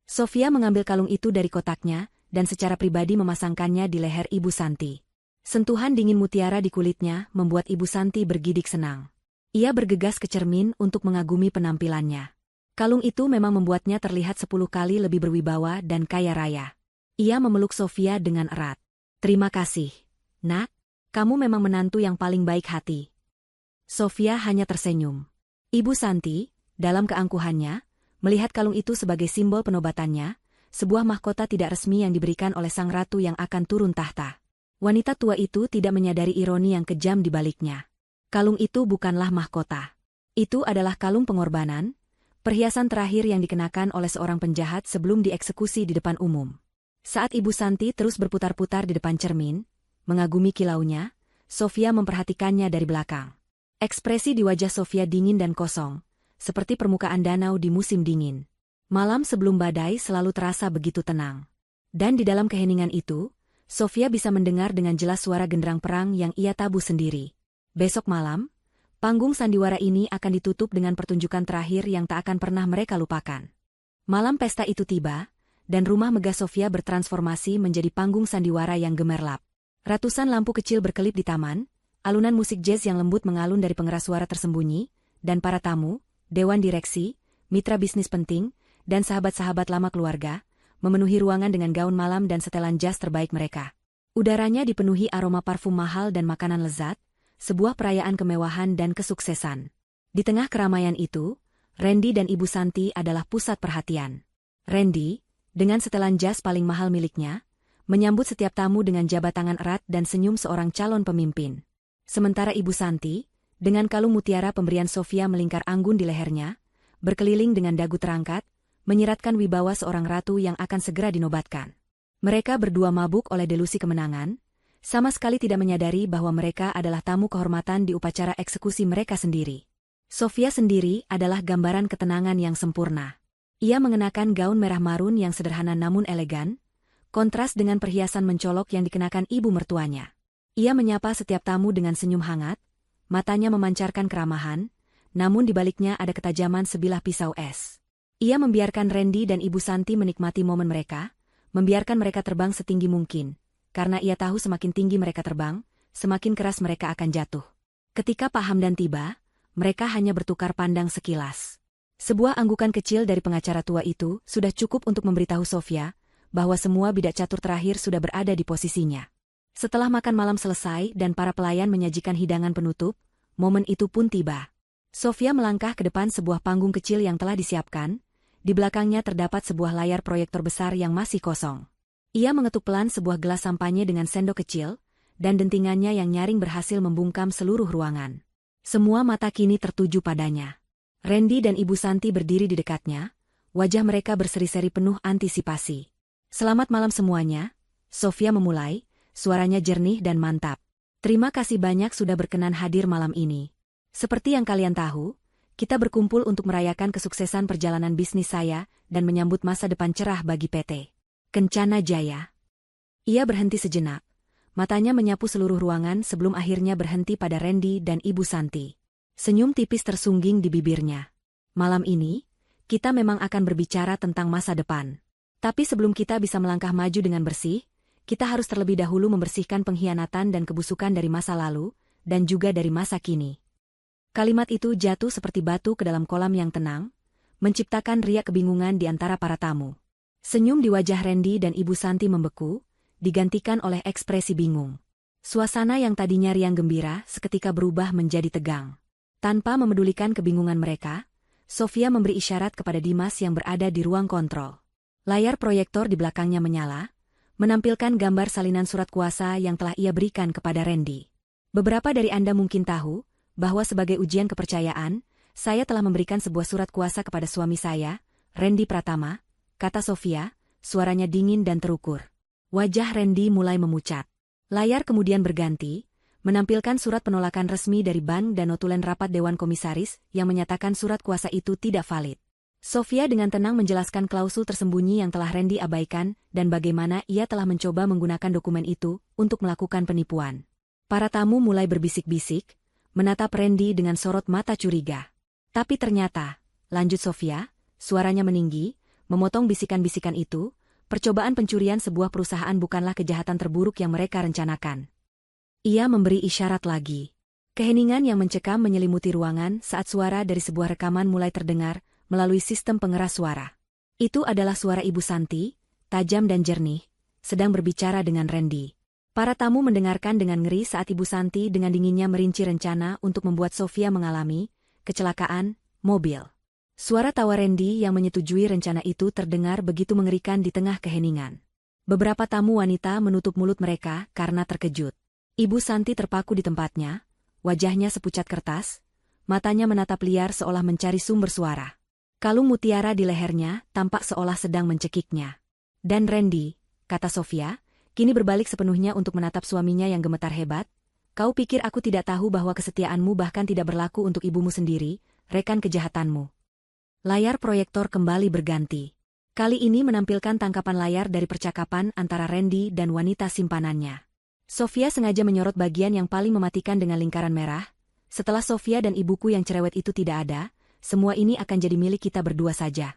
Sofia mengambil kalung itu dari kotaknya, dan secara pribadi memasangkannya di leher Ibu Santi. Sentuhan dingin mutiara di kulitnya membuat Ibu Santi bergidik senang. Ia bergegas ke cermin untuk mengagumi penampilannya. Kalung itu memang membuatnya terlihat 10 kali lebih berwibawa dan kaya raya. Ia memeluk Sofia dengan erat. "Terima kasih, Nak. Kamu memang menantu yang paling baik hati." Sofia hanya tersenyum. Ibu Santi, dalam keangkuhannya, melihat kalung itu sebagai simbol penobatannya, sebuah mahkota tidak resmi yang diberikan oleh sang ratu yang akan turun tahta. Wanita tua itu tidak menyadari ironi yang kejam di baliknya. Kalung itu bukanlah mahkota. Itu adalah kalung pengorbanan, perhiasan terakhir yang dikenakan oleh seorang penjahat sebelum dieksekusi di depan umum. Saat Ibu Santi terus berputar-putar di depan cermin, mengagumi kilaunya, Sofia memperhatikannya dari belakang. Ekspresi di wajah Sofia dingin dan kosong, seperti permukaan danau di musim dingin. Malam sebelum badai selalu terasa begitu tenang. Dan di dalam keheningan itu, Sofia bisa mendengar dengan jelas suara genderang perang yang ia tabuh sendiri. Besok malam, panggung sandiwara ini akan ditutup dengan pertunjukan terakhir yang tak akan pernah mereka lupakan. Malam pesta itu tiba, dan rumah megah Sofia bertransformasi menjadi panggung sandiwara yang gemerlap. Ratusan lampu kecil berkelip di taman, alunan musik jazz yang lembut mengalun dari pengeras suara tersembunyi, dan para tamu, dewan direksi, mitra bisnis penting, dan sahabat-sahabat lama keluarga, memenuhi ruangan dengan gaun malam dan setelan jas terbaik mereka. Udaranya dipenuhi aroma parfum mahal dan makanan lezat, sebuah perayaan kemewahan dan kesuksesan. Di tengah keramaian itu, Randy dan Ibu Santi adalah pusat perhatian. Randy, dengan setelan jas paling mahal miliknya, menyambut setiap tamu dengan jabat tangan erat dan senyum seorang calon pemimpin. Sementara Ibu Santi, dengan kalung mutiara pemberian Sofia melingkar anggun di lehernya, berkeliling dengan dagu terangkat, menyiratkan wibawa seorang ratu yang akan segera dinobatkan. Mereka berdua mabuk oleh delusi kemenangan, sama sekali tidak menyadari bahwa mereka adalah tamu kehormatan di upacara eksekusi mereka sendiri. Sofia sendiri adalah gambaran ketenangan yang sempurna. Ia mengenakan gaun merah marun yang sederhana namun elegan, kontras dengan perhiasan mencolok yang dikenakan ibu mertuanya. Ia menyapa setiap tamu dengan senyum hangat, matanya memancarkan keramahan, namun di baliknya ada ketajaman sebilah pisau es. Ia membiarkan Randy dan Ibu Santi menikmati momen mereka, membiarkan mereka terbang setinggi mungkin, karena ia tahu semakin tinggi mereka terbang, semakin keras mereka akan jatuh. Ketika Pak Hamdan tiba, mereka hanya bertukar pandang sekilas. Sebuah anggukan kecil dari pengacara tua itu sudah cukup untuk memberitahu Sofia bahwa semua bidak catur terakhir sudah berada di posisinya. Setelah makan malam selesai dan para pelayan menyajikan hidangan penutup, momen itu pun tiba. Sofia melangkah ke depan sebuah panggung kecil yang telah disiapkan, di belakangnya terdapat sebuah layar proyektor besar yang masih kosong. Ia mengetuk pelan sebuah gelas sampanye dengan sendok kecil, dan dentingannya yang nyaring berhasil membungkam seluruh ruangan. Semua mata kini tertuju padanya. Randy dan Ibu Santi berdiri di dekatnya, wajah mereka berseri-seri penuh antisipasi. "Selamat malam semuanya," Sofia memulai, suaranya jernih dan mantap. "Terima kasih banyak sudah berkenan hadir malam ini. Seperti yang kalian tahu, kita berkumpul untuk merayakan kesuksesan perjalanan bisnis saya dan menyambut masa depan cerah bagi PT Kencana Jaya." Ia berhenti sejenak, matanya menyapu seluruh ruangan sebelum akhirnya berhenti pada Randy dan Ibu Santi. Senyum tipis tersungging di bibirnya. "Malam ini, kita memang akan berbicara tentang masa depan. Tapi sebelum kita bisa melangkah maju dengan bersih, kita harus terlebih dahulu membersihkan pengkhianatan dan kebusukan dari masa lalu, dan juga dari masa kini." Kalimat itu jatuh seperti batu ke dalam kolam yang tenang, menciptakan riak kebingungan di antara para tamu. Senyum di wajah Randy dan Ibu Santi membeku, digantikan oleh ekspresi bingung. Suasana yang tadinya riang gembira seketika berubah menjadi tegang. Tanpa memedulikan kebingungan mereka, Sofia memberi isyarat kepada Dimas yang berada di ruang kontrol. Layar proyektor di belakangnya menyala, menampilkan gambar salinan surat kuasa yang telah ia berikan kepada Randy. "Beberapa dari Anda mungkin tahu bahwa sebagai ujian kepercayaan, saya telah memberikan sebuah surat kuasa kepada suami saya, Randy Pratama," kata Sofia, suaranya dingin dan terukur. Wajah Randy mulai memucat. Layar kemudian berganti, menampilkan surat penolakan resmi dari bank dan notulen rapat Dewan Komisaris yang menyatakan surat kuasa itu tidak valid. Sofia dengan tenang menjelaskan klausul tersembunyi yang telah Randy abaikan dan bagaimana ia telah mencoba menggunakan dokumen itu untuk melakukan penipuan. Para tamu mulai berbisik-bisik, menatap Randy dengan sorot mata curiga. Tapi ternyata, lanjut Sofia, suaranya meninggi, memotong bisikan-bisikan itu, percobaan pencurian sebuah perusahaan bukanlah kejahatan terburuk yang mereka rencanakan. Ia memberi isyarat lagi. Keheningan yang mencekam menyelimuti ruangan saat suara dari sebuah rekaman mulai terdengar melalui sistem pengeras suara. Itu adalah suara Ibu Santi, tajam dan jernih, sedang berbicara dengan Randy. Para tamu mendengarkan dengan ngeri saat Ibu Santi dengan dinginnya merinci rencana untuk membuat Sofia mengalami kecelakaan mobil. Suara tawa Randy yang menyetujui rencana itu terdengar begitu mengerikan di tengah keheningan. Beberapa tamu wanita menutup mulut mereka karena terkejut. Ibu Santi terpaku di tempatnya, wajahnya sepucat kertas, matanya menatap liar seolah mencari sumber suara. Kalung mutiara di lehernya tampak seolah sedang mencekiknya. Dan Randy, kata Sofia, kini berbalik sepenuhnya untuk menatap suaminya yang gemetar hebat. Kau pikir aku tidak tahu bahwa kesetiaanmu bahkan tidak berlaku untuk ibumu sendiri, rekan kejahatanmu. Layar proyektor kembali berganti. Kali ini menampilkan tangkapan layar dari percakapan antara Randy dan wanita simpanannya. Sofia sengaja menyorot bagian yang paling mematikan dengan lingkaran merah. Setelah Sofia dan ibuku yang cerewet itu tidak ada, semua ini akan jadi milik kita berdua saja.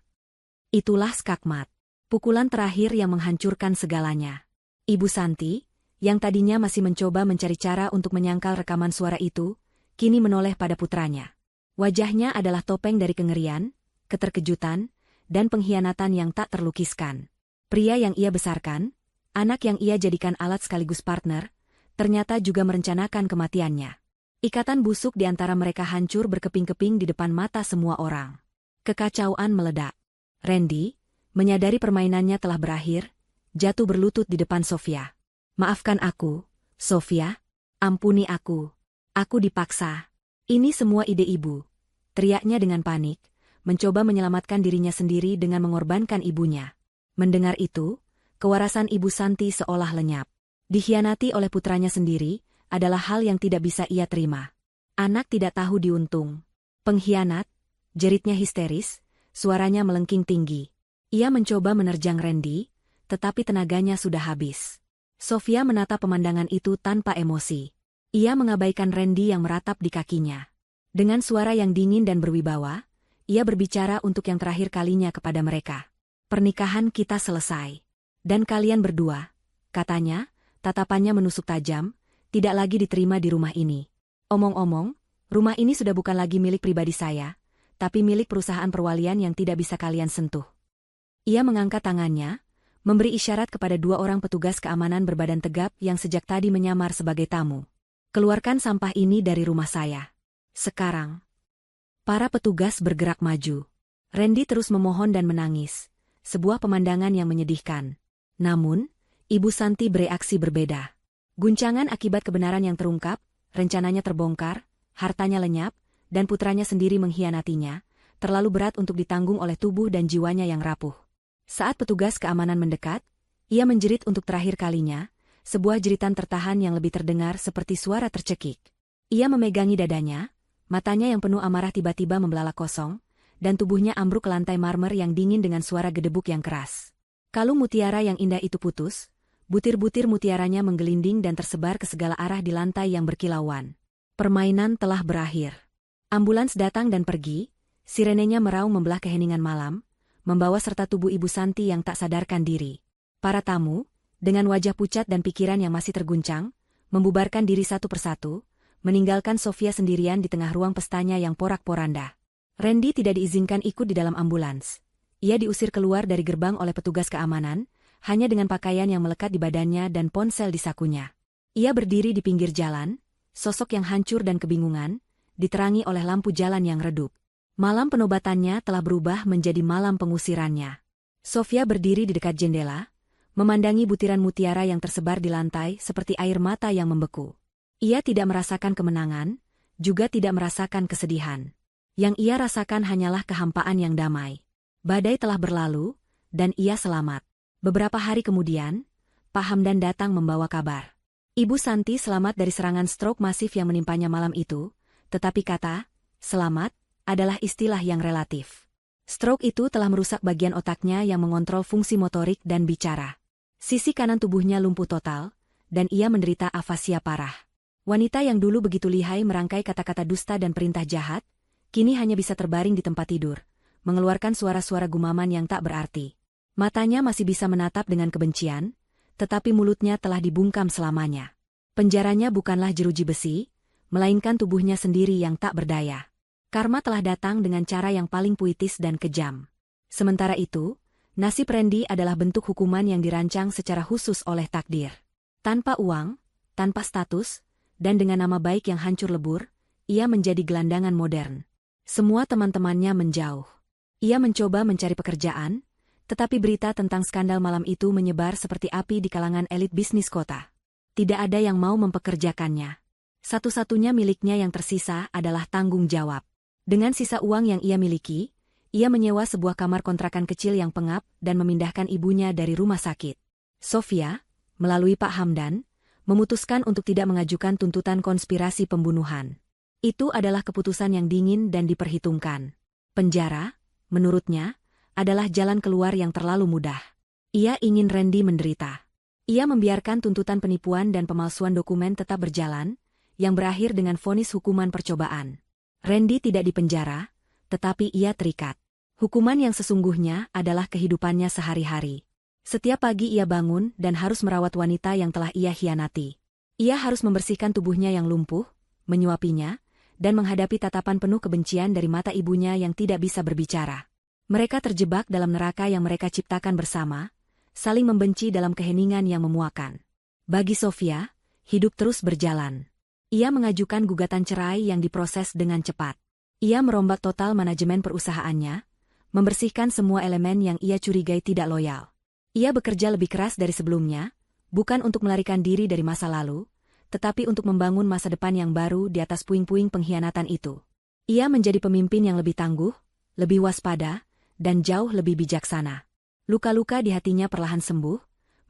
Itulah skakmat. Pukulan terakhir yang menghancurkan segalanya. Ibu Santi, yang tadinya masih mencoba mencari cara untuk menyangkal rekaman suara itu, kini menoleh pada putranya. Wajahnya adalah topeng dari kengerian, keterkejutan, dan pengkhianatan yang tak terlukiskan. Pria yang ia besarkan, anak yang ia jadikan alat sekaligus partner, ternyata juga merencanakan kematiannya. Ikatan busuk di antara mereka hancur berkeping-keping di depan mata semua orang. Kekacauan meledak. Randy, menyadari permainannya telah berakhir, jatuh berlutut di depan Sofia. Maafkan aku, Sofia. Ampuni aku. Aku dipaksa. Ini semua ide ibu. Teriaknya dengan panik, mencoba menyelamatkan dirinya sendiri dengan mengorbankan ibunya. Mendengar itu, kewarasan Ibu Santi seolah lenyap. Dikhianati oleh putranya sendiri adalah hal yang tidak bisa ia terima. Anak tidak tahu diuntung. Pengkhianat, jeritnya histeris, suaranya melengking tinggi. Ia mencoba menerjang Randy, tetapi tenaganya sudah habis. Sofia menatap pemandangan itu tanpa emosi. Ia mengabaikan Randy yang meratap di kakinya. Dengan suara yang dingin dan berwibawa, ia berbicara untuk yang terakhir kalinya kepada mereka. Pernikahan kita selesai. Dan kalian berdua, katanya, tatapannya menusuk tajam, tidak lagi diterima di rumah ini. Omong-omong, rumah ini sudah bukan lagi milik pribadi saya, tapi milik perusahaan perwalian yang tidak bisa kalian sentuh. Ia mengangkat tangannya, memberi isyarat kepada dua orang petugas keamanan berbadan tegap yang sejak tadi menyamar sebagai tamu. Keluarkan sampah ini dari rumah saya. Sekarang. Para petugas bergerak maju. Randy terus memohon dan menangis. Sebuah pemandangan yang menyedihkan. Namun, Ibu Santi bereaksi berbeda. Guncangan akibat kebenaran yang terungkap, rencananya terbongkar, hartanya lenyap, dan putranya sendiri mengkhianatinya, terlalu berat untuk ditanggung oleh tubuh dan jiwanya yang rapuh. Saat petugas keamanan mendekat, ia menjerit untuk terakhir kalinya, sebuah jeritan tertahan yang lebih terdengar seperti suara tercekik. Ia memegangi dadanya, matanya yang penuh amarah tiba-tiba membelalak kosong, dan tubuhnya ambruk ke lantai marmer yang dingin dengan suara gedebuk yang keras. Kalung mutiara yang indah itu putus, butir-butir mutiaranya menggelinding dan tersebar ke segala arah di lantai yang berkilauan. Permainan telah berakhir. Ambulans datang dan pergi, sirenenya meraung membelah keheningan malam, membawa serta tubuh Ibu Santi yang tak sadarkan diri. Para tamu, dengan wajah pucat dan pikiran yang masih terguncang, membubarkan diri satu persatu, meninggalkan Sofia sendirian di tengah ruang pestanya yang porak-poranda. Randy tidak diizinkan ikut di dalam ambulans. Ia diusir keluar dari gerbang oleh petugas keamanan, hanya dengan pakaian yang melekat di badannya dan ponsel di sakunya. Ia berdiri di pinggir jalan, sosok yang hancur dan kebingungan, diterangi oleh lampu jalan yang redup. Malam penobatannya telah berubah menjadi malam pengusirannya. Sofia berdiri di dekat jendela, memandangi butiran mutiara yang tersebar di lantai seperti air mata yang membeku. Ia tidak merasakan kemenangan, juga tidak merasakan kesedihan. Yang ia rasakan hanyalah kehampaan yang damai. Badai telah berlalu, dan ia selamat. Beberapa hari kemudian, Pak Hamdan datang membawa kabar. Ibu Santi selamat dari serangan stroke masif yang menimpanya malam itu, tetapi kata, selamat, adalah istilah yang relatif. Stroke itu telah merusak bagian otaknya yang mengontrol fungsi motorik dan bicara. Sisi kanan tubuhnya lumpuh total, dan ia menderita afasia parah. Wanita yang dulu begitu lihai merangkai kata-kata dusta dan perintah jahat, kini hanya bisa terbaring di tempat tidur, mengeluarkan suara-suara gumaman yang tak berarti. Matanya masih bisa menatap dengan kebencian, tetapi mulutnya telah dibungkam selamanya. Penjaranya bukanlah jeruji besi, melainkan tubuhnya sendiri yang tak berdaya. Karma telah datang dengan cara yang paling puitis dan kejam. Sementara itu, nasib Randy adalah bentuk hukuman yang dirancang secara khusus oleh takdir. Tanpa uang, tanpa status, dan dengan nama baik yang hancur lebur, ia menjadi gelandangan modern. Semua teman-temannya menjauh. Ia mencoba mencari pekerjaan, tetapi berita tentang skandal malam itu menyebar seperti api di kalangan elit bisnis kota. Tidak ada yang mau mempekerjakannya. Satu-satunya miliknya yang tersisa adalah tanggung jawab. Dengan sisa uang yang ia miliki, ia menyewa sebuah kamar kontrakan kecil yang pengap dan memindahkan ibunya dari rumah sakit. Sofia, melalui Pak Hamdan, memutuskan untuk tidak mengajukan tuntutan konspirasi pembunuhan. Itu adalah keputusan yang dingin dan diperhitungkan. Penjara, menurutnya, adalah jalan keluar yang terlalu mudah. Ia ingin Randy menderita. Ia membiarkan tuntutan penipuan dan pemalsuan dokumen tetap berjalan, yang berakhir dengan vonis hukuman percobaan. Randy tidak dipenjara, tetapi ia terikat. Hukuman yang sesungguhnya adalah kehidupannya sehari-hari. Setiap pagi ia bangun dan harus merawat wanita yang telah ia hianati. Ia harus membersihkan tubuhnya yang lumpuh, menyuapinya, dan menghadapi tatapan penuh kebencian dari mata ibunya yang tidak bisa berbicara. Mereka terjebak dalam neraka yang mereka ciptakan bersama, saling membenci dalam keheningan yang memuakan. Bagi Sofia, hidup terus berjalan. Ia mengajukan gugatan cerai yang diproses dengan cepat. Ia merombak total manajemen perusahaannya, membersihkan semua elemen yang ia curigai tidak loyal. Ia bekerja lebih keras dari sebelumnya, bukan untuk melarikan diri dari masa lalu, tetapi untuk membangun masa depan yang baru di atas puing-puing pengkhianatan itu. Ia menjadi pemimpin yang lebih tangguh, lebih waspada, dan jauh lebih bijaksana. Luka-luka di hatinya perlahan sembuh,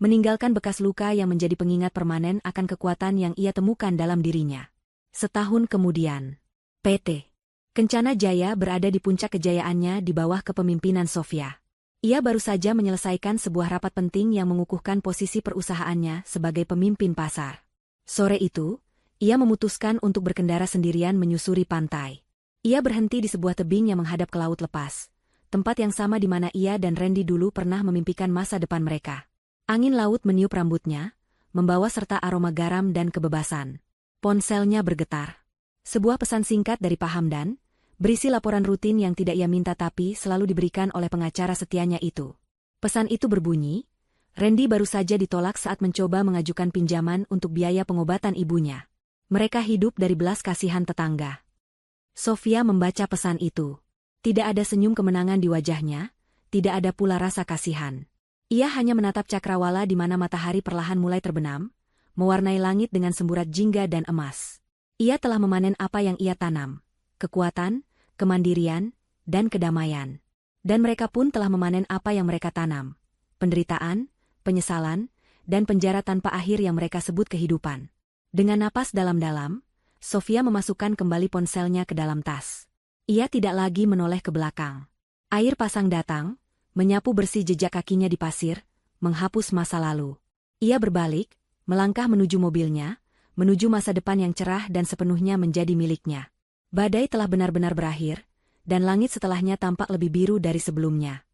meninggalkan bekas luka yang menjadi pengingat permanen akan kekuatan yang ia temukan dalam dirinya. Setahun kemudian, PT Kencana Jaya berada di puncak kejayaannya di bawah kepemimpinan Sofia. Ia baru saja menyelesaikan sebuah rapat penting yang mengukuhkan posisi perusahaannya sebagai pemimpin pasar. Sore itu, ia memutuskan untuk berkendara sendirian menyusuri pantai. Ia berhenti di sebuah tebing yang menghadap ke laut lepas, tempat yang sama di mana ia dan Randy dulu pernah memimpikan masa depan mereka. Angin laut meniup rambutnya, membawa serta aroma garam dan kebebasan. Ponselnya bergetar. Sebuah pesan singkat dari Pak Hamdan, berisi laporan rutin yang tidak ia minta tapi selalu diberikan oleh pengacara setianya itu. Pesan itu berbunyi, Randy baru saja ditolak saat mencoba mengajukan pinjaman untuk biaya pengobatan ibunya. Mereka hidup dari belas kasihan tetangga. Sofia membaca pesan itu. Tidak ada senyum kemenangan di wajahnya, tidak ada pula rasa kasihan. Ia hanya menatap cakrawala di mana matahari perlahan mulai terbenam, mewarnai langit dengan semburat jingga dan emas. Ia telah memanen apa yang ia tanam, kekuatan, kemandirian, dan kedamaian. Dan mereka pun telah memanen apa yang mereka tanam, penderitaan, penyesalan, dan penjara tanpa akhir yang mereka sebut kehidupan. Dengan napas dalam-dalam, Sofia memasukkan kembali ponselnya ke dalam tas. Ia tidak lagi menoleh ke belakang. Air pasang datang, menyapu bersih jejak kakinya di pasir, menghapus masa lalu. Ia berbalik, melangkah menuju mobilnya, menuju masa depan yang cerah dan sepenuhnya menjadi miliknya. Badai telah benar-benar berakhir, dan langit setelahnya tampak lebih biru dari sebelumnya.